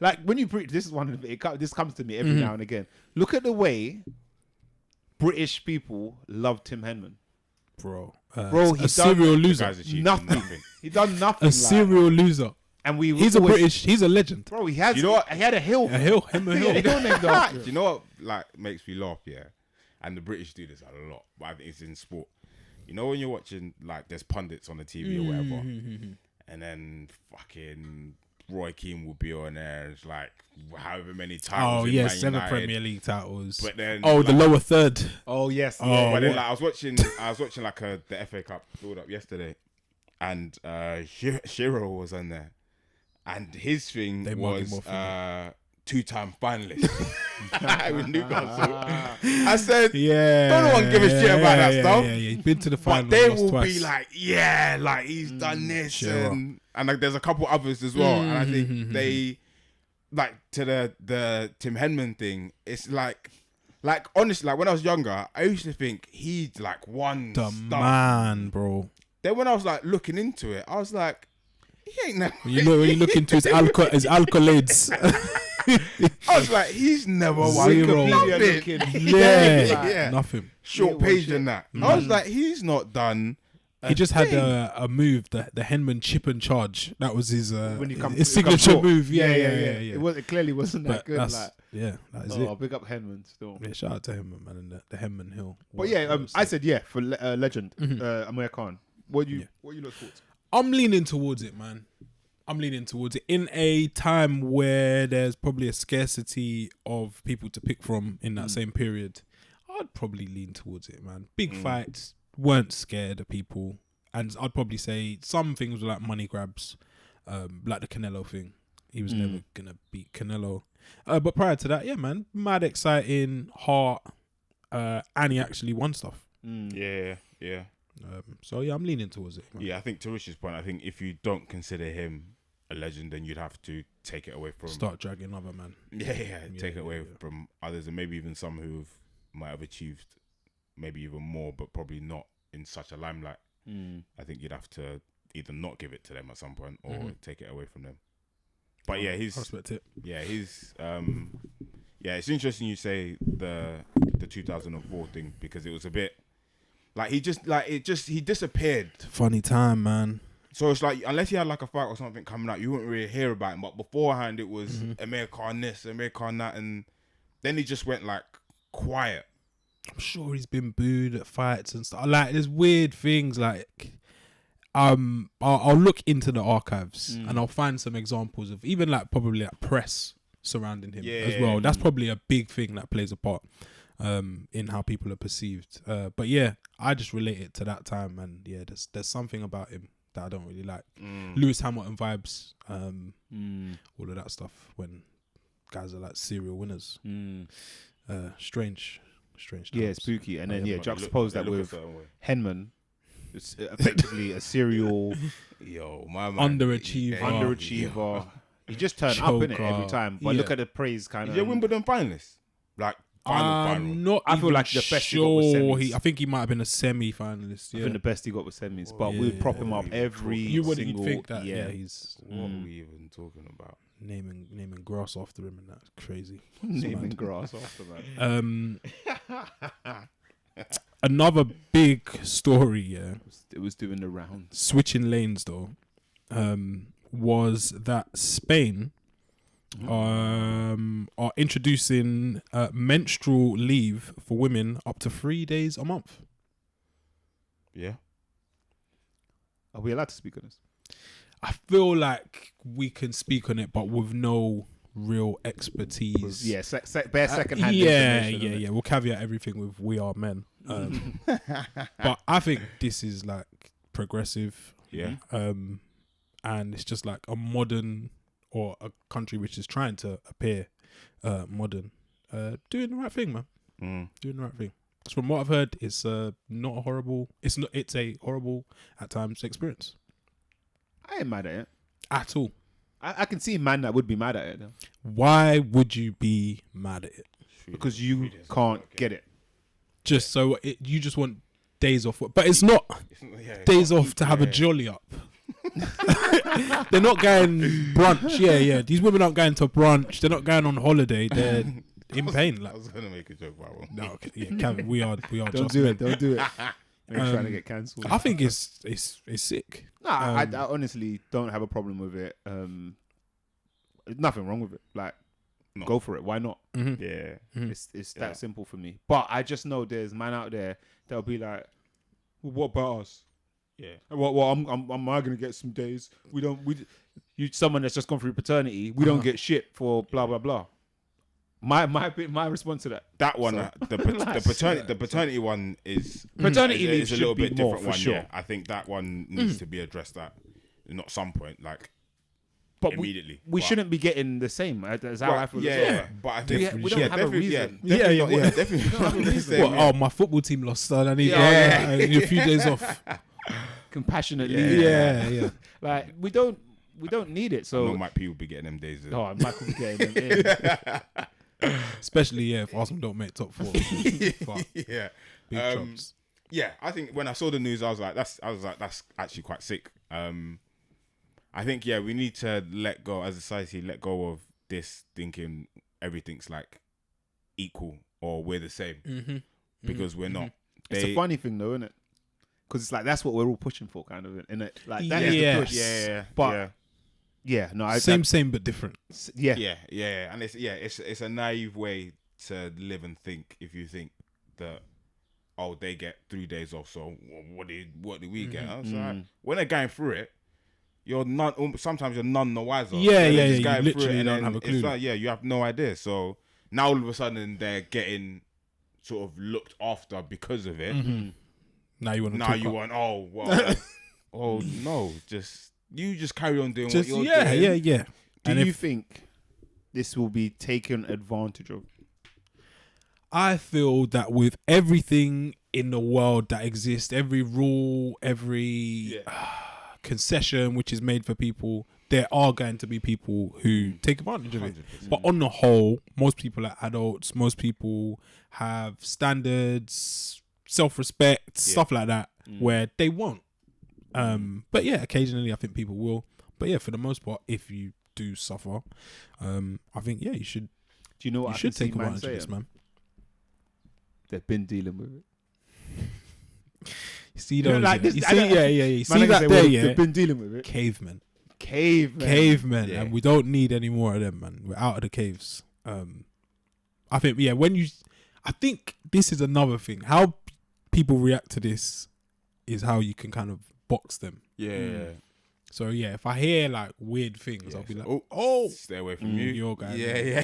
Like when you preach, this comes to me every now and again. Look at the way British people love Tim Henman. Bro, he's a serial loser. Nothing. He done nothing. A serial loser. And he's a legend. Bro, he has. You know what? He had a hill. A hill named after. Do you know what like makes me laugh? Yeah, and the British do this a lot, but I think it's in sport. You know when you're watching, like, there's pundits on the TV or whatever, and then fucking Roy Keane will be on there, and it's like however many titles. Oh in yes, Man 7 United. Premier League titles. But then the lower third. Oh yes. But then like, I was watching like the FA Cup build up yesterday, and Shiro was on there, and his thing was 2-time finalist. with Newcastle. I said, Yeah. don't no one give a shit about that stuff. Yeah. He's been to the final. But they lost will twice. be like, yeah, like he's done this, sure. and like there's a couple others as well. And I think they, like to the Tim Henman thing. It's like honestly, like when I was younger, I used to think he'd like won the stuff. man, bro. Then when I was like looking into it, I was like, he ain't never. You know when you look into his accolades. I was like, he's never won Zero. nothing. Yeah, nothing. Short page and that. I was like, he's not done. He just had a move, the Henman chip and charge. That was his When you come, his signature move. Yeah. It clearly wasn't that But good. that's, Like, that is oh, it. big up Henman still. Yeah, shout out to Henman, man, and the Henman Hill. But yeah, I said yeah for legend Amir Khan. What you look thoughts? I'm leaning towards it, man. I'm leaning towards it in a time where there's probably a scarcity of people to pick from in that same period. I'd probably lean towards it, man. Big fights, weren't scared of people, and I'd probably say some things were like money grabs, like the Canelo thing. He was never gonna beat Canelo, but prior to that, yeah, man, mad exciting, heart, and he actually won stuff. Yeah. So yeah, I'm leaning towards it, man. Yeah, I think to Rich's point, I think if you don't consider him a legend, then you'd have to take it away from Start dragging other man. Take it away from others, and maybe even some who might have achieved maybe even more, but probably not in such a limelight. I think you'd have to either not give it to them at some point or take it away from them. But yeah, I respect it. Yeah, he's it's interesting you say the 2004 thing, because it was a bit like he disappeared. Funny time, man. So it's like, unless he had like a fight or something coming out, you wouldn't really hear about him. But beforehand, it was Amir Khan this, Amir Khan that, and then he just went like quiet. I'm sure he's been booed at fights and stuff. Like, there's weird things. Like, I'll look into the archives and I'll find some examples of even like probably like press surrounding him as well. That's probably a big thing that plays a part in how people are perceived. But yeah, I just relate it to that time, and yeah, there's something about him that I don't really like. Lewis Hamilton vibes, all of that stuff when guys are like serial winners. Strange times. Yeah, spooky. And then juxtapose that with Henman, it's effectively a serial my man, underachiever. He just turned up in it every time. But look at the praise kind of. He's a Wimbledon finalist, like final. I feel like the best he got was semis. I think he might have been a semi-finalist. Yeah. I think the best he got was semis, but we'd prop him up every. You wouldn't single, think that. Yeah, he's what are we even talking about? Naming grass after him, and that's crazy. Naming grass after that. Another big story, yeah. It was doing the rounds. Switching lanes though, was that Spain are introducing menstrual leave for women up to 3 days a month. Yeah. Are we allowed to speak on this? I feel like we can speak on it, but with no real expertise. Yeah, bare second-hand information. Yeah. We'll caveat everything with "we are men." But I think this is like progressive. Yeah. And it's just like a modern, or a country which is trying to appear modern, doing the right thing, man. Doing the right thing. Because from what I've heard, it's not a horrible. It's a horrible at times experience. I ain't mad at it At all. I can see a man that would be mad at it though. Why would you be mad at it? Because you can't get it. Just so you just want days off, but it's not days off to have a jolly up. They're not going brunch. Yeah. These women aren't going to brunch. They're not going on holiday. They're in pain. Like, I was gonna make a joke about one. No, okay. Yeah, Kevin, we are. Don't just do men. it. Don't do it. They're trying to get cancelled. I think it's sick. Nah, I honestly don't have a problem with it. There's nothing wrong with it. Like, go for it. Why not? Mm-hmm. Yeah. It's that simple for me. But I just know there's man out there that'll be like, well, what about us? Yeah. Well, am I gonna get some days? You someone that's just gone through paternity. We don't get shit for blah blah blah. My response to that one, the paternity one is paternity leave is a little bit different for one. Sure. Yeah, I think that one needs to be addressed at some point. Like, But immediately. we shouldn't be getting the same. That's how I feel. Yeah, as well. but I think we don't have a reason. Definitely. Oh, my football team lost, so I need Yeah. I need a few days off. Compassionately. Yeah. Like we don't need it. So Might people be getting them days. oh, Michael be getting them in. Especially if Arsenal don't make top 4. Fuck. Yeah. Big chops. Yeah, I think when I saw the news, I was like, that's actually quite sick. I think we need to let go as a society, let go of this thinking everything's like equal or we're the same because we're not. It's a funny thing though, isn't it? Because it's like that's what we're all pushing for, kind of, isn't it? Like that is the push. Yeah. But no, Same but different. Yeah, and it's a naive way to live and think if you think that they get 3 days off, so what do we get? I was like, when they're going through it, sometimes you're none the wiser. Yeah. Just You going through literally it, don't and have a clue. it's like, you have no idea. So now all of a sudden they're getting sort of looked after because of it. Now you want to Now talk you up. want no, just carry on doing what you're doing. Yeah. Do you think this will be taken advantage of? I feel that with everything in the world that exists, every rule, every concession which is made for people, there are going to be people who take advantage of it. 100%. But on the whole, most people are adults. Most people have standards, self-respect, stuff like that, where they won't. But yeah, occasionally I think people will. But yeah, for the most part, if you do suffer, I think you should. Do you know what You should take advantage of this, man. They've been dealing with it. You see those? like this- You I see, don't- You see that there, They've been dealing with it. Cavemen, Cavemen. and we don't need any more of them, man. We're out of the caves. I think, I think this is another thing. How people react to this is how you can kind of box them. Yeah. So if I hear like weird things, I'll be like, stay away from you. your guy. Yeah.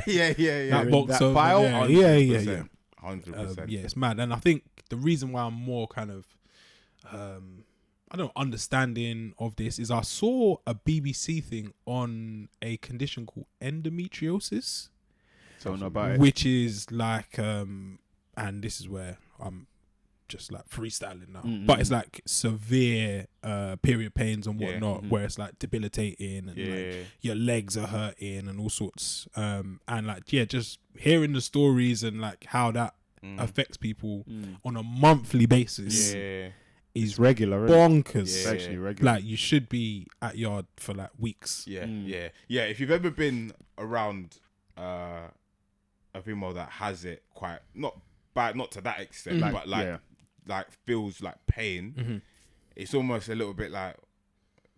That box that over pile? there. Yeah. 100%. It's mad. And I think the reason why I'm more kind of I don't know, understanding of this is I saw a BBC thing on a condition called endometriosis, So know about it. which is like and this is where I'm just like freestyling now, but it's like severe period pains and whatnot, where it's like debilitating and like your legs are hurting and all sorts, and like just hearing the stories and like how that affects people on a monthly basis is regular, isn't bonkers. It's actually regular. Like you should be at yard for like weeks. Yeah. If you've ever been around a female that has it quite not bad, not to that extent, but like feels like pain, it's almost a little bit like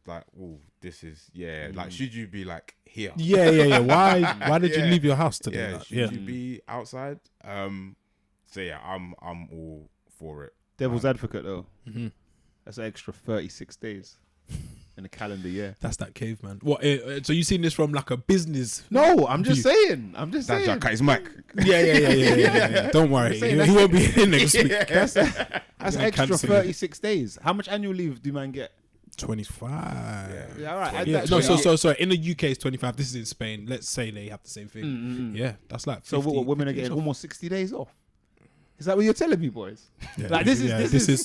oh, this is like should you be like here? Yeah. Why did you leave your house today? Yeah, Like, should you be outside? So I'm all for it. Devil's advocate though. That's an extra 36 days in a calendar year. That's that caveman. What? So you seen this from like a business? No, I'm just saying. That's like cut his mic. Yeah. Don't worry, he won't be here next week. That's extra cancel it. 36 days. How much annual leave do man get? 25. Yeah, all right. Yeah, no, so in the UK it's 25. This is in Spain. Let's say they have the same thing. Yeah, that's like 50, So what, women are getting almost 60 days off. Is that what you're telling me, boys? Yeah, Like this is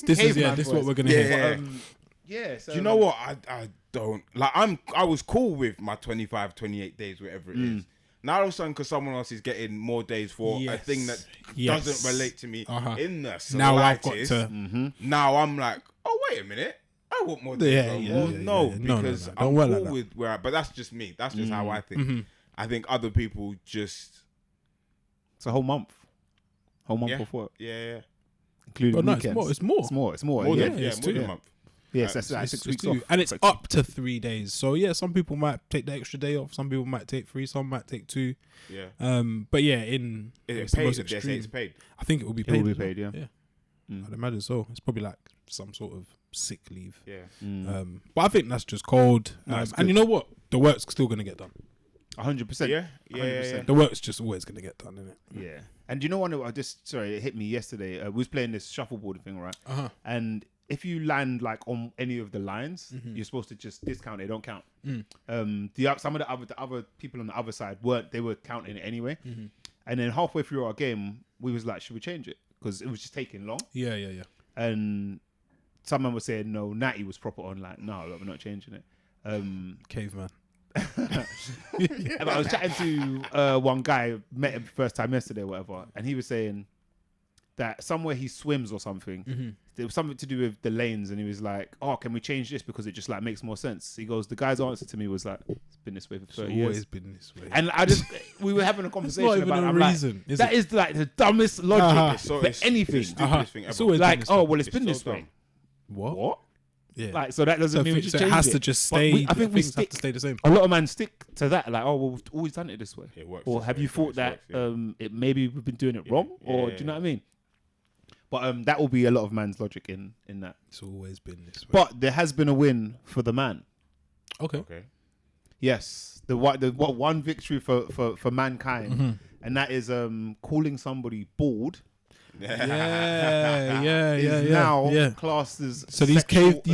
caveman this is boys. what we're gonna hear. So Do you know what? I don't like. I was cool with my 25, 28 days, whatever it is. Now all of a sudden, because someone else is getting more days for a thing that doesn't relate to me in the slightest. Now I've got to. Now I'm like, oh wait a minute, I want more days. No, because Don't I'm work cool like that. with where. But that's just me. That's just how I think. I think other people just. It's a whole month. Whole month of work. Yeah. Including But no, weekends. it's more. It's more. More yeah. than it's more than two. a month. Yes, that's like 6 weeks off. And it's up to 3 days. So yeah, some people might take the extra day off. Some people might take 3. Some might take 2. Yeah. But yeah, Is it's it the paid? most Did they say extreme. it's paid? I think it will be It paid. will be paid, yeah. I'd imagine so. It's probably like some sort of sick leave. Yeah. But I think that's just cold. And you know what? The work's still gonna get done. 100%. Yeah. 100%. The work's just always gonna get done, isn't it? Yeah. And you know what? It hit me yesterday. We was playing this shuffleboard thing, right? And if you land like on any of the lines, you're supposed to just discount it. Don't count. Some of the other people on the other side they were counting it anyway. And then halfway through our game, we was like, should we change it? Because it was just taking long. Yeah. And someone was saying, no, Natty was proper on. Like, no, look, we're not changing it. Caveman. And I was chatting to one guy, met him first time yesterday or whatever, and he was saying that somewhere he swims or something, there was something to do with the lanes, and he was like, oh, can we change this because it just like makes more sense? He goes, the guy's answer to me was like, it's been this way for 30 years. Always been this way. And we were having a conversation not even about a I'm reason, like, that is like the dumbest logic for anything. It's the stupidest thing It's ever. always Like, been this oh, way. well, it's been so this way. dumb. What? Yeah. Like, so that doesn't mean we just so it change has it. to just But stay. I think we things have to stay the same. A lot of men stick to that. Like, oh, well, we've always done it this way. It works Or this have way, you thought it that works, it maybe we've been doing it wrong? Or do you know what I mean? But that will be a lot of man's logic in that. It's always been this way. But there has been a win for the man. Okay. Yes, the one victory for mankind, and that is calling somebody bald. Yeah. Now classed as So these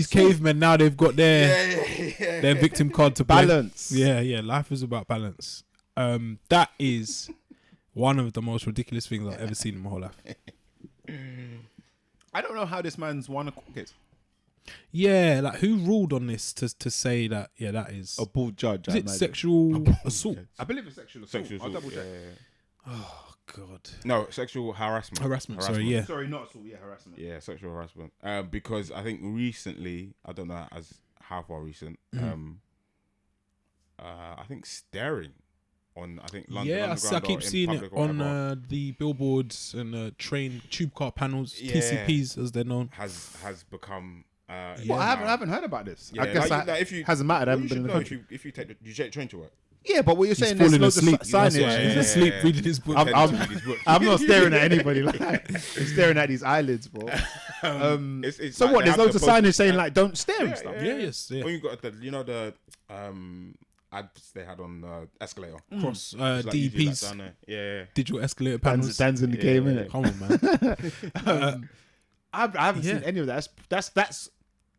cavemen now they've got their victim card to play. balance. Yeah. Life is about balance. That is one of the most ridiculous things I've ever seen in my whole life. I don't know how this man's won a case. Yeah, like who ruled on this to say that? Yeah, that is. A bald judge. Is I it imagine. sexual assault? I believe it's sexual assault. Sexual I'll assault. double check. Oh God. No, sexual harassment. Harassment. Sorry. Yeah. Sorry, not assault. Yeah, harassment. Yeah, sexual harassment. Because I think recently, I don't know how far recent. I think staring on. I think London. Yeah, I Underground keep or in seeing it public or on whatever, the billboards and train tube car panels, Yeah. TCPs as they're known. has become. Well, I haven't heard about this. Yeah, I guess like if you hasn't mattered. I well, haven't you been in should the know country. if you take the train to work. Yeah, but what you're He's saying, there's falling loads asleep. of signage. That's why he's Yeah. asleep reading his book. I'm not staring at anybody. Like, I'm staring at these eyelids, bro. It's So like what? they There's have loads to of post- signage saying like, don't stare and stuff. Yeah. When you got the ads they had on the escalator. Cross It's like you do that DPs, down there. Yeah. digital escalator panels. Dan's in the game, innit? Come on, man. I haven't seen any of that. That's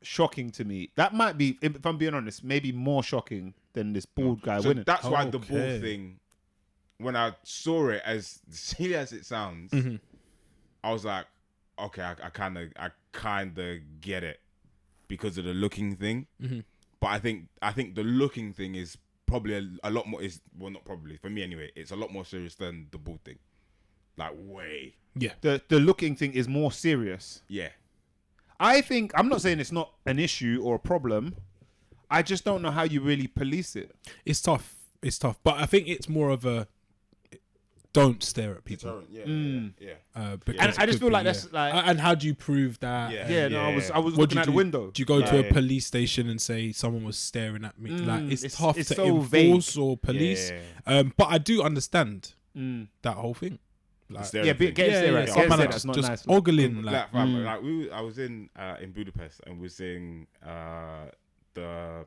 shocking to me. That might be, if I'm being honest, maybe more shocking than this bald guy So winning. that's why the Okay. ball thing, when I saw it, as silly as it sounds, I was like, okay, I kind of get it because of the looking thing. But I think the looking thing is probably a lot more, not probably, for me anyway, it's a lot more serious than the ball thing. Like, way. Yeah. The looking thing is more serious. Yeah. I think, I'm not saying it's not an issue or a problem. I just don't know how you really police it. It's tough. But I think it's more of a don't stare at people. Yeah. Because And I it just could feel like be, that's like, And how do you prove that? I was What looking do you out the do? window. Do you go to Yeah. a police station and say someone was staring at me? Like it's tough it's to so enforce vague. or police. Yeah. But I do understand that whole thing. Like, Staring Yeah, thing. get stare at. some Get man stare are at. That's not just nice. ogling like. I was in Budapest and was in the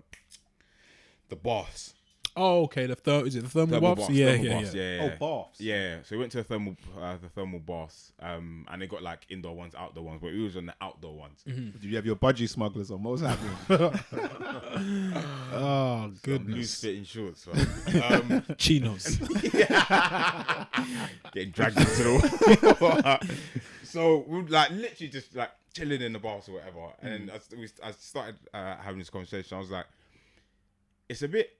baths. Oh, okay. Is it the thermal Thermal baths? baths, Yeah. Oh, baths. Yeah, so we went to the thermal baths, and they got like indoor ones, outdoor ones, but we was on the outdoor ones. Did you have your budgie smugglers on? What was happening? Oh Loose goodness. fitting shorts, man. Chinos. Getting dragged into the water. So we like literally just like chilling in the baths or whatever, and I started having this conversation. I was like, it's a bit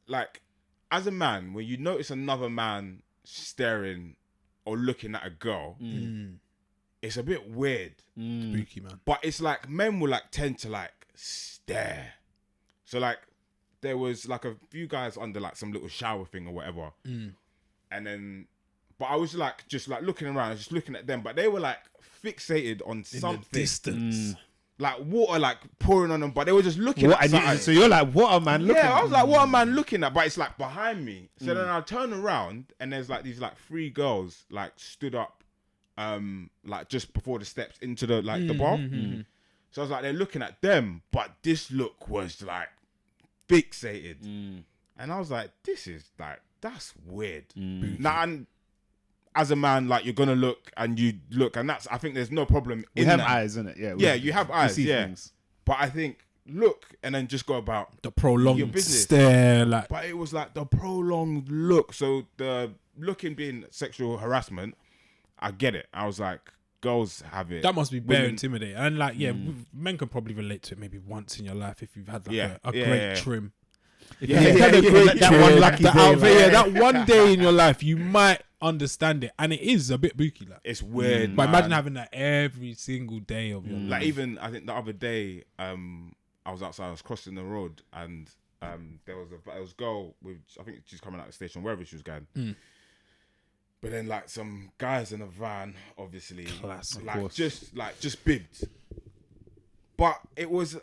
like, as a man, when you notice another man staring or looking at a girl, it's a bit weird. Spooky, man. But it's like men will like tend to like stare. So like there was like a few guys under like some little shower thing or whatever, and then, but I was like just like looking around, just looking at them, but they were like fixated on something. In the distance. Like water like pouring on them, but they were just looking at something. So you're like, what a man looking Yeah, I at? was like, what am I looking at? But it's like behind me. So then I turn around and there's like these like three girls like stood up, like just before the steps into the like the bath. So I was like, they're looking at them, but this look was like fixated, and I was like, this is like, that's weird. Nah, and as a man, like you're gonna look, and that's. I think there's no problem. We in have that. eyes, innit? Yeah. Yeah, you have eyes. see Yeah, things. but I think look and then just go about The your prolonged business. stare, like But it was like the prolonged look. So the looking being sexual harassment, I get it. I was like, girls have it. that must be very Women- intimidating. And like, men can probably relate to it maybe once in your life if you've had like Yeah, a yeah, great yeah. trim. Yeah, You've had a yeah, great that trim, one lucky that day, outfit, like- yeah, that one day in your life, you might understand it, and it is a bit booky, like. It's weird. But man. imagine having that every single day of your life. Like even I think the other day, I was outside, I was crossing the road, and there was a girl with, I think she's coming out of the station, wherever she was going. But then like some guys in a van, obviously, Classic. like just bibbed. But it was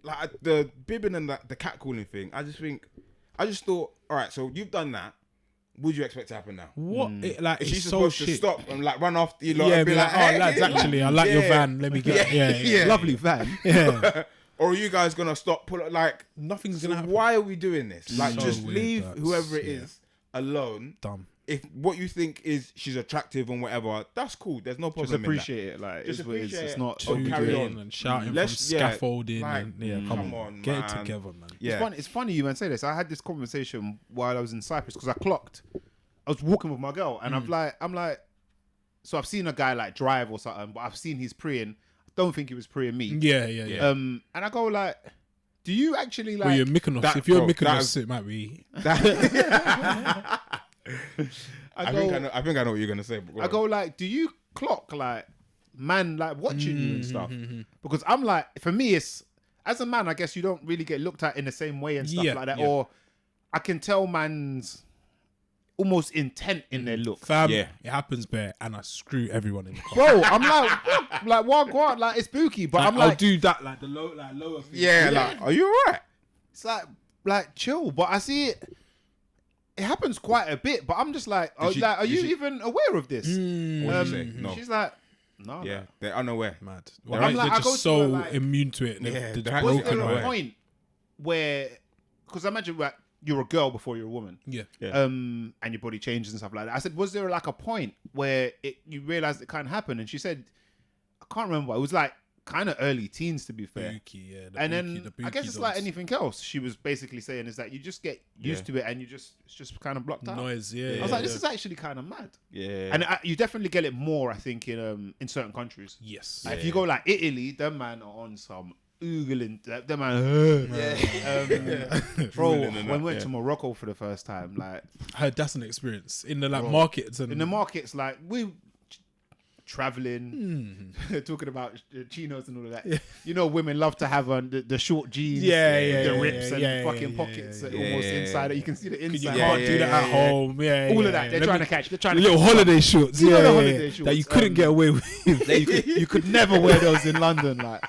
like the bibbing and the catcalling thing. I just thought, all right, so you've done that. What do you expect to happen now? What? It, like, Is it's she so supposed to shit. stop and like run after you lot Yeah, and be like, oh, hey, lads, actually, I like your yeah. van. Let me get yeah. Lovely van. Yeah. Or are you guys gonna stop? Pull it like. Nothing's So gonna happen. why are we doing this? Like, So just weird, leave that's- whoever it yeah. is alone. Dumb. If what you think is she's attractive and whatever, that's cool. There's no problem. Just appreciate it. Like, Just it's what it is. appreciate It's it. not. Oh, Tooting carry on. and shouting Let's- from yeah, scaffolding like, and come come on, on, get it man. together, man. Yeah. It's funny you man say this. I had this conversation while I was in Cyprus because I clocked. I was walking with my girl and I'm like, so I've seen a guy like drive or something, but I've seen he's preying. I don't think he was preying me. Yeah. And I go like, do you actually like? Well, you're Mykonos. that- If you're bro, Mykonos, that- it might be. I think I know what you're gonna say. But I go like, do you clock like man like watching you and stuff? Because I'm like, for me, it's as a man, I guess you don't really get looked at in the same way and stuff Yeah, like that, yeah. or I can tell man's almost intent in their look. Fam, Yeah. it happens bare, and I screw everyone in the car. Bro, I'm like, what, like, it's spooky, but I'm I'll like, do that, like the lower thing. yeah, like, are you alright? it's like, chill, but I see it happens quite a bit, but I'm just like, are Did you she- even aware of this? What did you say? No. She's like, no. Yeah, they're unaware. Mad. They're Well, like- they're I go just to her, so like- immune to it. Yeah, They're they're just actually Was broken there away. a point where, because I imagine like, you're a girl before you're a woman, Yeah. and your body changes and stuff like that. I said, was there like a point where you realized it kind of happened? And she said, I can't remember. It was like kind of early teens, to be fair. Bookie, yeah. And then I guess it's like dogs. anything else. She was basically saying is that you just get used to it and it's just kind of blocked out. Noise, yeah. I was like, this is actually kind of mad. Yeah, And you definitely get it more, I think, in certain countries. Yes. Like, if you go like Italy, them man are on some oogling. Them man, bro. Drooling and When that, we went yeah. to Morocco for the first time, like I heard that's an experience in the like markets and in the markets, like we traveling, talking about chinos and all of that. You know, women love to have the short jeans, the rips and fucking pockets almost inside. You can see the you inside. can't do that at home. Yeah, All yeah, of that. yeah. They're Let trying me- to catch. They're trying to little catch holiday shorts. You know Yeah, the yeah, holiday yeah. shorts, that you couldn't get away with. you could never wear those in London, like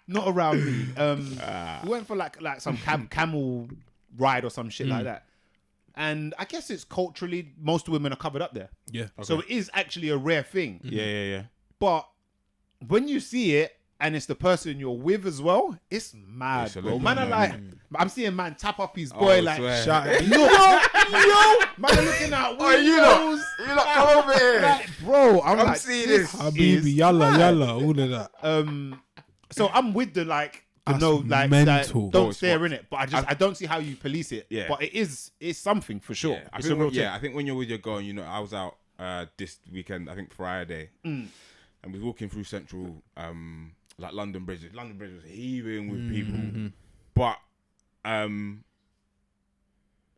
not around me. We went for like some camel ride or some shit like that, and I guess it's culturally most women are covered up there, Yeah. so it is actually a rare thing. yeah. But when you see it and it's the person you're with as well, it's mad, It's a bro. little Man, bit are mad, like, I'm seeing man tap up his boy like, swear. shouting, look, yo, man, are looking out windows. You lot come over here. Like, bro, I'm like, seeing this this. Habibi, is yalla, mad. yalla, all of that. So I'm with the like, That's no, like, mental. don't It's stare what- in it. But I don't see how you police it. Yeah. But it's something for sure. I It's think a real when, thing. I think when you're with your girl, you know, I was out this weekend, I think Friday, and we was walking through Central, like London Bridge. London Bridge was heaving with people, but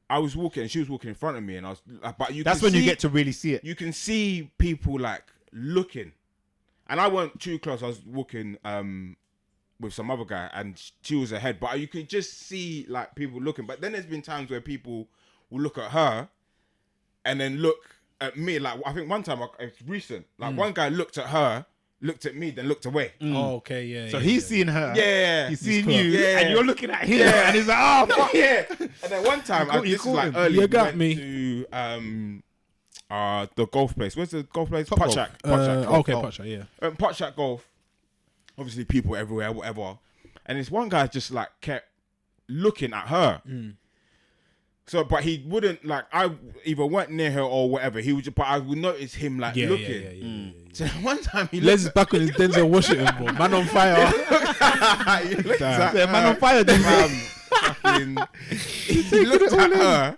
I was walking and she was walking in front of me, and I was, but you. That's can when you see- get to really see it. You can see people like looking, and I weren't too close. I was walking with some other guy, and she was ahead. But you could just see like people looking. But then there's been times where people will look at her, and then look at me. Like I think one time, it's recent. Like one guy looked at her, looked at me, then looked away. Oh, okay, yeah. So yeah, he's yeah. seeing her. Yeah, He's seeing caught. you, Yeah. and you're looking at him, and he's like, "Oh, fuck." yeah. And then one time, You this is caught like him. early. You we got went me. to the golf place. Where's the golf place? Top Pot Golf. Shack. Pot Shack. Okay, golf. Pacha, yeah. Pot Shack golf. Obviously, people everywhere, whatever. And this one guy just like kept looking at her. So, but he wouldn't like. I either weren't near her or whatever. He would, just, but I would notice him like looking. Yeah. So one time he Les is looked back on his Denzel Washington, bro. Man on fire. he looked at Man on fire, he looked at her.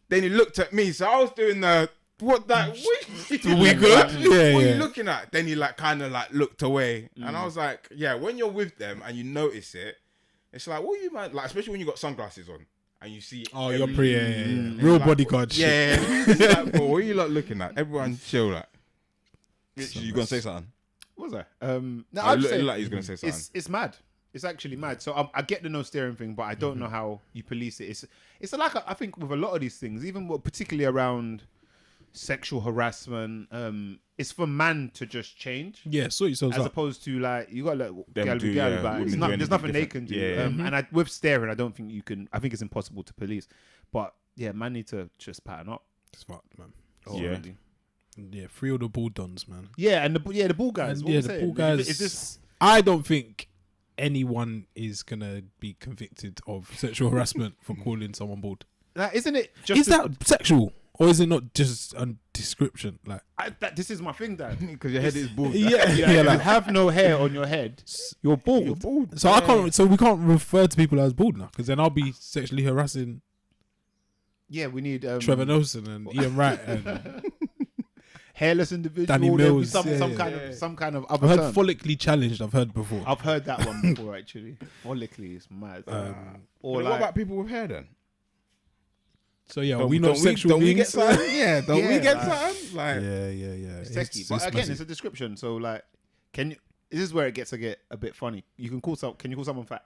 Then he looked at me. So I was doing the what that We good? What Yeah. are you looking at? Then he like kind of like looked away, and I was like, yeah. When you're with them and you notice it, it's like, what you man? Like especially when you got sunglasses on. And you see, Oh, you're pretty, real like, bodyguard shit. Yeah, it's like, bro, what are you like looking at? Everyone chill, like. You gonna say something? What was I? No, I I'd say look like he's gonna say something. it's mad. It's actually mad. So I get the no staring thing, but I don't know how you police it. It's like I think with a lot of these things, even particularly around sexual harassment, it's for man to just change. Yeah, sort yourselves As up. opposed to like you got to let Them girl do, be girl, yeah, but women it's do not, there's anything nothing they different. can do. Yeah. And with staring, I don't think you can. I think it's impossible to police. But yeah, man need to just pattern up. It's fucked, man. Yeah. Already. Yeah, free all the ball dons, man. Yeah, and the ball guys. And What yeah, we the saying? ball guys. Is this? I don't think anyone is gonna be convicted of sexual harassment for calling someone bald. Like, isn't it just? Is that sexual, or is it not just a description? Like, this is my thing, Dad. Because your head is bald. yeah, Yeah, yeah, if like, you have no hair on your head, you're bald. so I can't. So we can't refer to people as bald now, because then I'll be sexually harassing Yeah, we need Trevor Nelson and Ian Wright and hairless individual. Danny There'll be Mills, some yeah. some kind of I've other heard term. follically challenged. I've heard before. I've heard that one before actually. Follically is mad. Or What like, about people with hair then? So yeah, Don't- we not don't sexual don't we get beings. something? Yeah, don't we Yeah, get like- something? Like, Yeah. it's techie. But again, it's a description. So like, can you? This is where it gets to get a bit funny. You can call Can you call someone fat?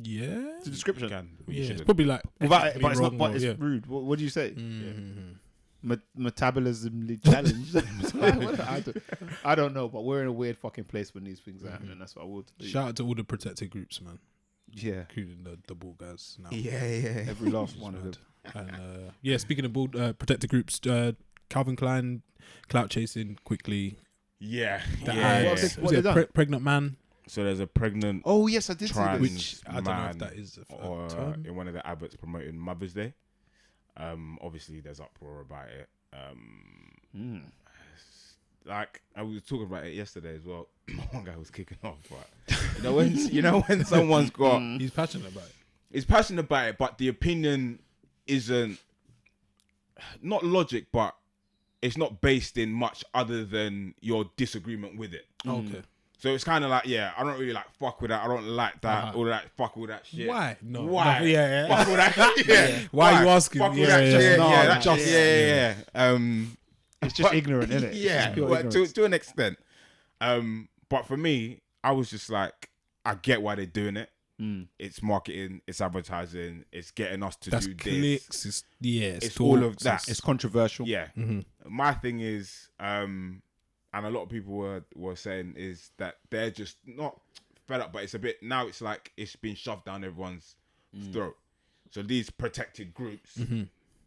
yeah. It's a description. you Yeah, it's shouldn't. probably like Without, ethically but it's not. wrong But or- it's yeah. rude. What do you say? Mhm. Metabolismly challenged. I don't know, but we're in a weird fucking place when these things happen, and that's what I would. Shout out to all the protected groups, man, Yeah, including the ball guys now. Yeah. every last one of them. And yeah, speaking of ball protected groups, Calvin Klein clout chasing quickly. Yeah. The yeah. ads. What Was they it done? pregnant man? So there's a pregnant Oh yes, I did see trans this. Which I don't know if man that is a or term. in one of the adverts promoting Mother's Day. Obviously there's uproar about it. Like I was talking about it yesterday as well. One guy was kicking off, but you know when someone's got He's passionate about it. he's passionate about it, but the opinion isn't not logic, but it's not based in much other than your disagreement with it. Okay. So it's kind of like, yeah, I don't really like fuck with that. I don't like that. All that fuck all that shit. Why? No. Why? No, yeah. Fuck all that. Yeah. Why are you asking? Fuck all Yeah, that yeah, shit. yeah. Yeah, No, that- just- yeah. It's just but- ignorant, isn't it? Yeah, well, to an extent. But for me, I was just like, I get why they're doing it. It's marketing, it's advertising, it's getting us to That's do this. clicks. It's all of that. It's controversial. Yeah. My thing is, and a lot of people were saying is that they're just not fed up, but it's a bit now. It's like it's been shoved down everyone's throat. So these protected groups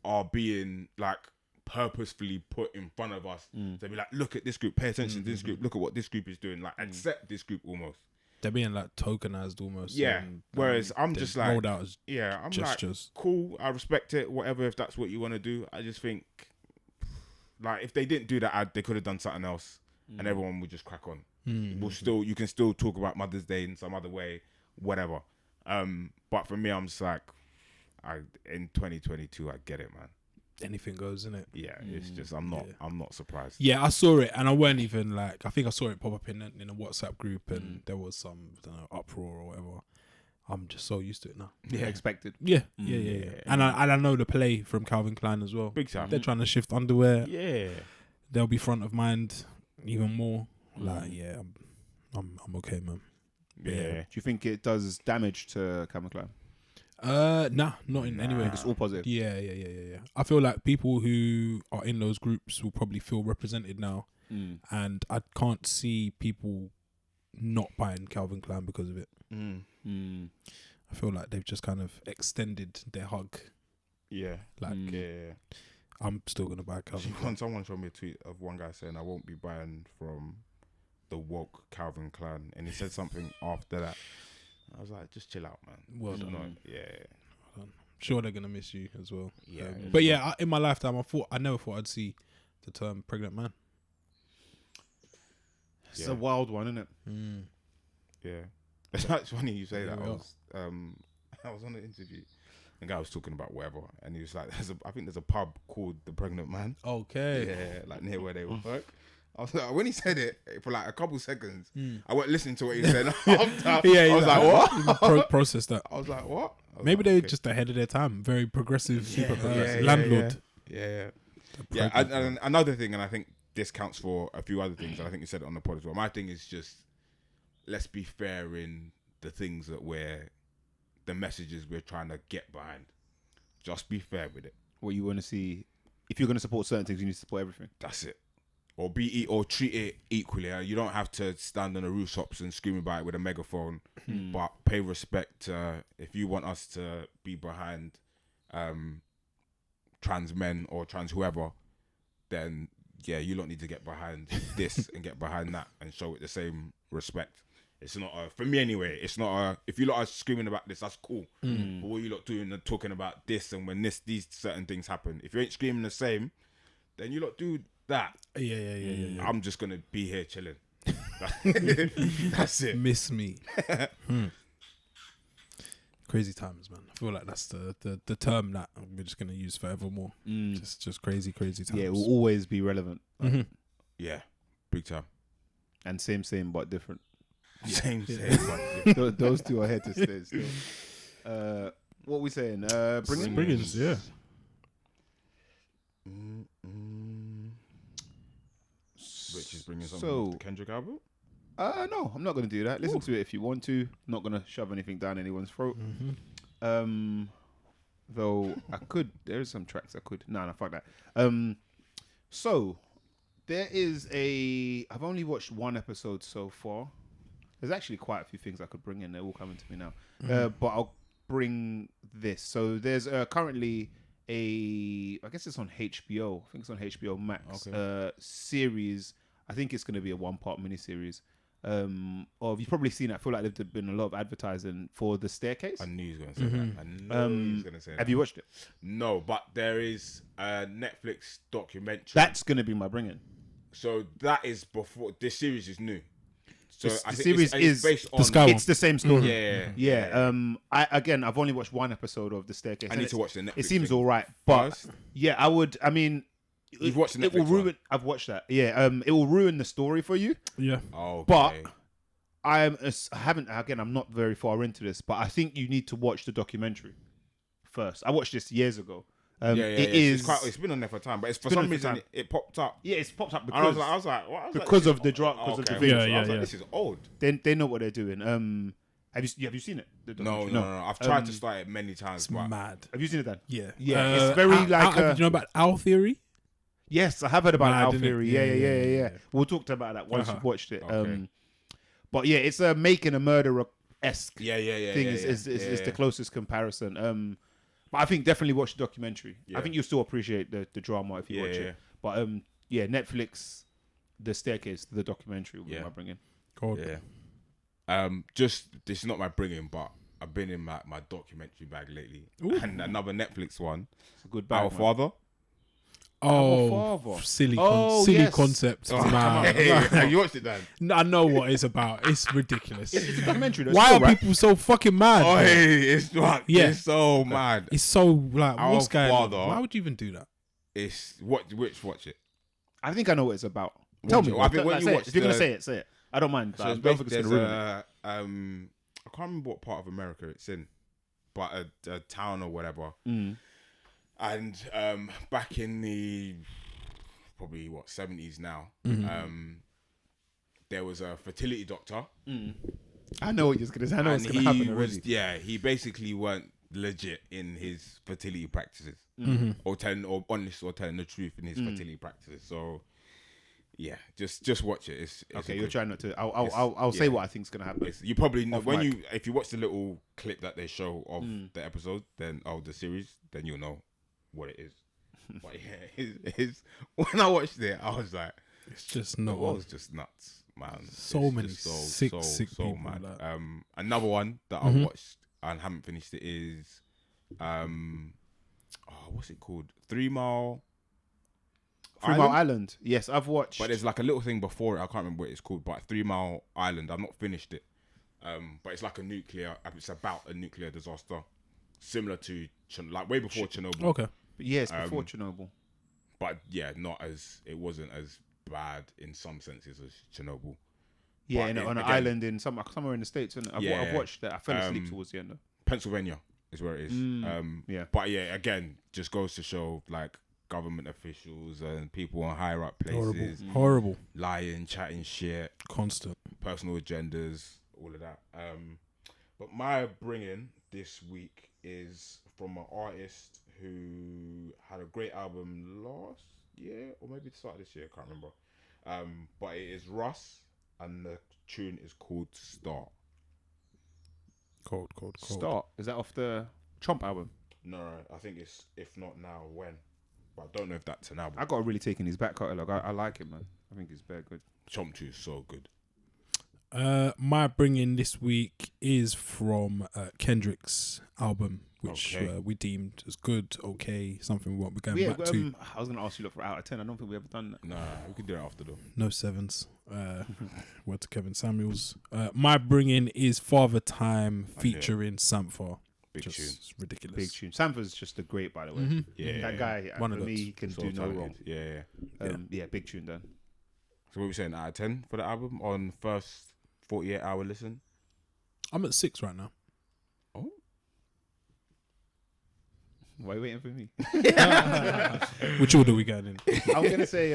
are being like purposefully put in front of us to be like, look at this group, pay attention to this group, look at what this group is doing, like accept this group almost. They're being like tokenized almost. Yeah. and, Whereas I'm they're just like, rolled out as I'm gestures. like, cool, I respect it, whatever, if that's what you want to do. I just think, like, if they didn't do that ad, they could have done something else, and everyone would just crack on. You can still talk about Mother's Day in some other way, whatever. But for me, I'm just like, in 2022, I get it, man. Anything goes, isn't it? Yeah, it's just I'm not surprised. Yeah, I saw it, and I weren't even like. I think I saw it pop up in a WhatsApp group, and there was some uproar or whatever. I'm just so used to it now. Yeah, expected. Yeah. And I know the play from Calvin Klein as well. Big time. They're trying to shift underwear. Yeah. They'll be front of mind even more. Like, yeah, I'm okay, man. Yeah. Do you think it does damage to Calvin Klein? Nah, not in any way. It's all positive. Yeah. I feel like people who are in those groups will probably feel represented now, and I can't see people not buying Calvin Klein because of it. I feel like they've just kind of extended their hug. Yeah. Like, Yeah. I'm still gonna buy Calvin Klein. Someone showed me a tweet of one guy saying, I won't be buying from the woke Calvin Klein. And he said something after that. I was like, just chill out, man. Well Just done. yeah. sure they're gonna miss you as well. Yeah, But yeah, in my lifetime, I never thought I'd see the term pregnant man. It's a wild one, isn't it? Yeah. It's funny you say Yeah, that. we I was on an interview. The guy was talking about whatever, and he was like, I think there's a pub called The Pregnant Man. Okay. Yeah, like near where they work. I was like, when he said it for like a couple seconds, I went listening to what he said. After, I was like, what? Process that. I was like, what? Maybe like, they're okay. just ahead of their time. Very progressive Yeah, landlord. Yeah. And another thing, and I think this counts for a few other things, and I think you said it on the pod as well. My thing is just, let's be fair in the things that the messages we're trying to get behind. Just be fair with it. What you want to see, if you're going to support certain things, you need to support everything. That's it. Or treat it equally. You don't have to stand on the rooftops and scream about it with a megaphone, but pay respect. If you want us to be behind trans men or trans whoever, then yeah, you don't need to get behind this and get behind that and show it the same respect. It's not for me anyway. It's not if you lot are screaming about this, that's cool. But what you lot doing and talking about this, and when these certain things happen, if you ain't screaming the same, then you lot do that. Yeah. I'm just gonna be here chilling. That's it. Miss me. Crazy times, man. I feel like that's the term that we're just gonna use forevermore. Just crazy times. Yeah, it will always be relevant. Yeah, big time. And same, but different. Same. Those two are here to stay still. What we saying? Bringings, yeah. Rich is bringing something to Kendrick album? No, I'm not going to do that. Listen to it if you want to. I'm not going to shove anything down anyone's throat. Though I could. There is some tracks I could. No, fuck that. So there is I've only watched one episode so far. There's actually quite a few things I could bring in. They're all coming to me now. But I'll bring this. So there's currently I guess it's on HBO. I think it's on HBO Max. Okay. Series. I think it's going to be a 1-part miniseries. Or you've probably seen it. I feel like there's been a lot of advertising for The Staircase. I knew he was going to say that. I knew he was going to say that. Have you watched it? No, but there is a Netflix documentary. That's going to be my bring-in. So that is before this series is new. So The series is based on the Sky one. It's the same story. Yeah. I've only watched one episode of The Staircase. I need to watch the Netflix. It seems thing all right, but first. yeah, I would. I mean, You've watched the it will Netflix ruin. one? I've watched that. Yeah. It will ruin the story for you. Yeah. Okay. But I haven't. Again, I'm not very far into this, but I think you need to watch the documentary first. I watched this years ago. It's been on there for time, but it's for some reason it popped up. Yeah, it's popped up And because I was like, what? because of the drop, because of the video. I was like, this is old. They know what they're doing. Have you seen it? The No. documentary? I've tried to start it many times, It's but mad. Have you seen it then? Yeah. Yeah, it's very do you know about Owl Theory? Yes, I have heard about Mad, Owl innit? Theory. Yeah. We'll talk about that once you've watched it. Okay. But yeah, it's a making a murderer-esque yeah. thing is the closest comparison. But I think definitely watch the documentary. Yeah. I think you'll still appreciate the drama if you watch it. But Netflix, The Staircase, the documentary will be my bringing. God. Yeah. Just this is not my bringing, but I've been in my documentary bag lately, and another Netflix one. It's a good bag, Our man. Father. Oh, Father. silly yes. concept. Oh, man. Have you watched it, Dan? I know what it's about. It's ridiculous. It's a documentary. Though. Why Still, are right? people so fucking mad? Oh, bro? it's not. Yeah. It's so mad. It's so like Our what's going on? Father. Why would you even do that? It's watch it. I think I know what it's about. Watch Tell it. me. Well, I think when you say it. watch if you're gonna the- say it, say it. I don't mind. So I it's don't think it's there's gonna ruin it. I can't remember what part of America it's in, but a town or whatever. And back in the probably 70s now, there was a fertility doctor. I know what you're gonna say. I know what's and gonna happen already. he basically weren't legit in his fertility practices, or telling the truth in his fertility practices. So yeah, just watch it. It's Okay, a you're good- trying not to. I'll say what I think's gonna happen. You probably know Off when mic. if you watch the little clip that they show of the episode, then the series, then you'll know what it is. But yeah, it's when I watched it, I was like, It's just the not. world's just nuts, man. So It's many just sick people, mad. like- Another one that I watched and haven't finished it is What's it called? 3 Mile. 3 Mile Island. Yes, I've watched. But there's like a little thing before it. I can't remember what it's called. But 3 Mile Island. I've not finished it. But it's like it's about a nuclear disaster, similar to like way before Chernobyl. Okay. But yeah, it's before Chernobyl. But yeah, it wasn't as bad in some senses as Chernobyl. Yeah, on an island in somewhere in the States, isn't it? I've watched that. I fell asleep towards the end though. Pennsylvania is where it is. Yeah. But yeah, again, just goes to show like government officials and people on higher up places. Horrible. Lying, chatting shit. Constant. Personal agendas, all of that. But my bringing this week is from an artist who had a great album last year, or maybe the start of this year, I can't remember. But it is Russ, and the tune is called Start. Cold. Start. Is that off the Chomp album? No, I think it's If Not Now, When. But I don't know if that's an album. I got really taken his back catalogue. I like it, man. I think it's very good. Chomp 2 is so good. My bringing this week is from Kendrick's album, which we deemed as good, okay, something we won't be going back to. I was going to ask you for out of 10. I don't think we ever done that. Nah, we could do it after though. No 7s. Word to Kevin Samuels. My bringing is Father Time featuring Sampha. Big tune. It's ridiculous. Big tune. Sampha's just a great, by the way. Mm-hmm. Yeah. That guy, One for of me, those. he can So do no talented. wrong. Yeah. Big tune done. So what are we saying, out of 10 for the album on first 48-hour listen? I'm at 6 right now. Oh. Why are you waiting for me? Which order we going in? I'm going to say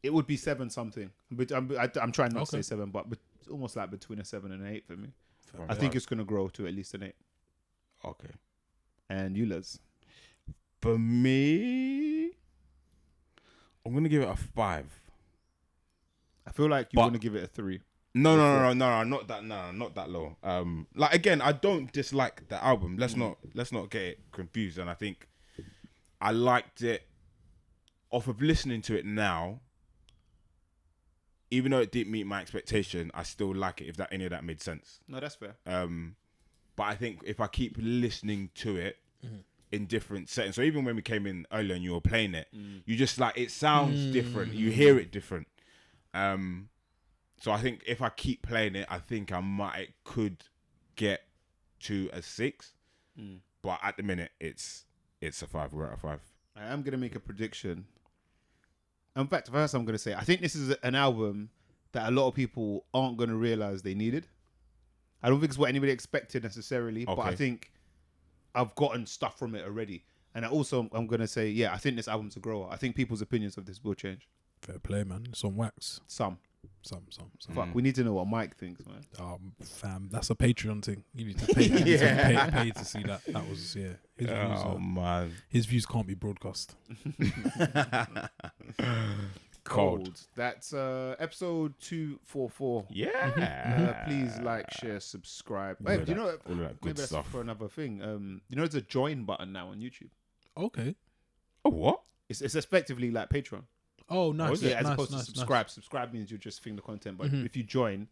it would be 7 something. But I'm trying not to say 7, but it's almost like between a 7 and an 8 for me. I think it's going to grow to at least an 8. Okay. And you, Les? For me, I'm going to give it a 5. I feel like you're going to give it a 3. No, not that low. Like again, I don't dislike the album. Let's not get it confused. And I think I liked it off of listening to it now. Even though it didn't meet my expectation, I still like it. If any of that made sense. No, that's fair. But I think if I keep listening to it in different settings, so even when we came in earlier and you were playing it, you just like it sounds different. You hear it different. So I think if I keep playing it, I think I could get to a 6. But at the minute, it's a 5. We're at a 5. I am going to make a prediction. In fact, first I'm going to say, I think this is an album that a lot of people aren't going to realize they needed. I don't think it's what anybody expected necessarily, but I think I've gotten stuff from it already. And I'm going to say, I think this album's a grower. I think people's opinions of this will change. Fair play, man. It's on wax. Some. Some. We need to know what Mike thinks, man. Fam, that's a Patreon thing. You need to pay, pay to see that. That was, His views, man. His views can't be broadcast. Cold. That's episode 244. Yeah. Please like, share, subscribe. Hey, do you know all of that good maybe stuff. that's for another thing. You know, there's a join button now on YouTube. Okay. Oh, what? It's effectively like Patreon. Oh, nice. As nice, opposed to nice, subscribe. Nice. Subscribe means you just think the content, but if you join,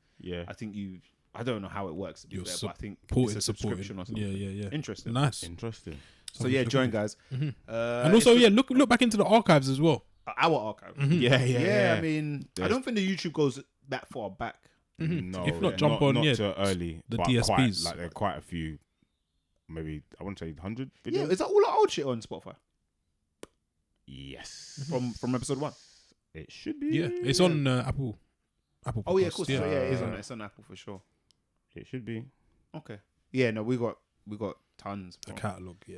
I think I don't know how it works. You're but I think it's a subscription or something. Yeah. Interesting. Nice. Interesting. So join, guys. And also, look back into the archives as well. Our archive. Yeah. I mean, I don't think the YouTube goes that far back. No, if not, jump on not too early. The but DSPs. There are quite a few. Maybe I want to say 100 videos. Yeah, is that all our old shit on Spotify? Yes. From episode 1. It should be. Yeah, it's on Apple. Apple. Oh yeah, of Podcasts, course. Yeah. So, it's on Apple for sure. It should be. Okay. Yeah, no, we got tons. The catalog. Yeah.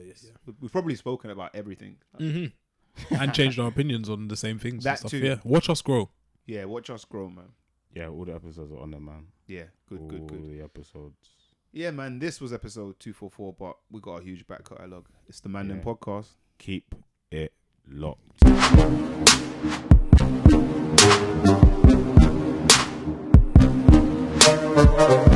We've probably spoken about everything. And changed our opinions on the same things. That and stuff. too. Yeah, watch us grow. Yeah, watch us grow, man. Yeah, all the episodes are on there, man. Yeah, good. All the episodes. Yeah, man, this was episode 244, but we got a huge back catalogue. It's the Mandem podcast. Keep it locked.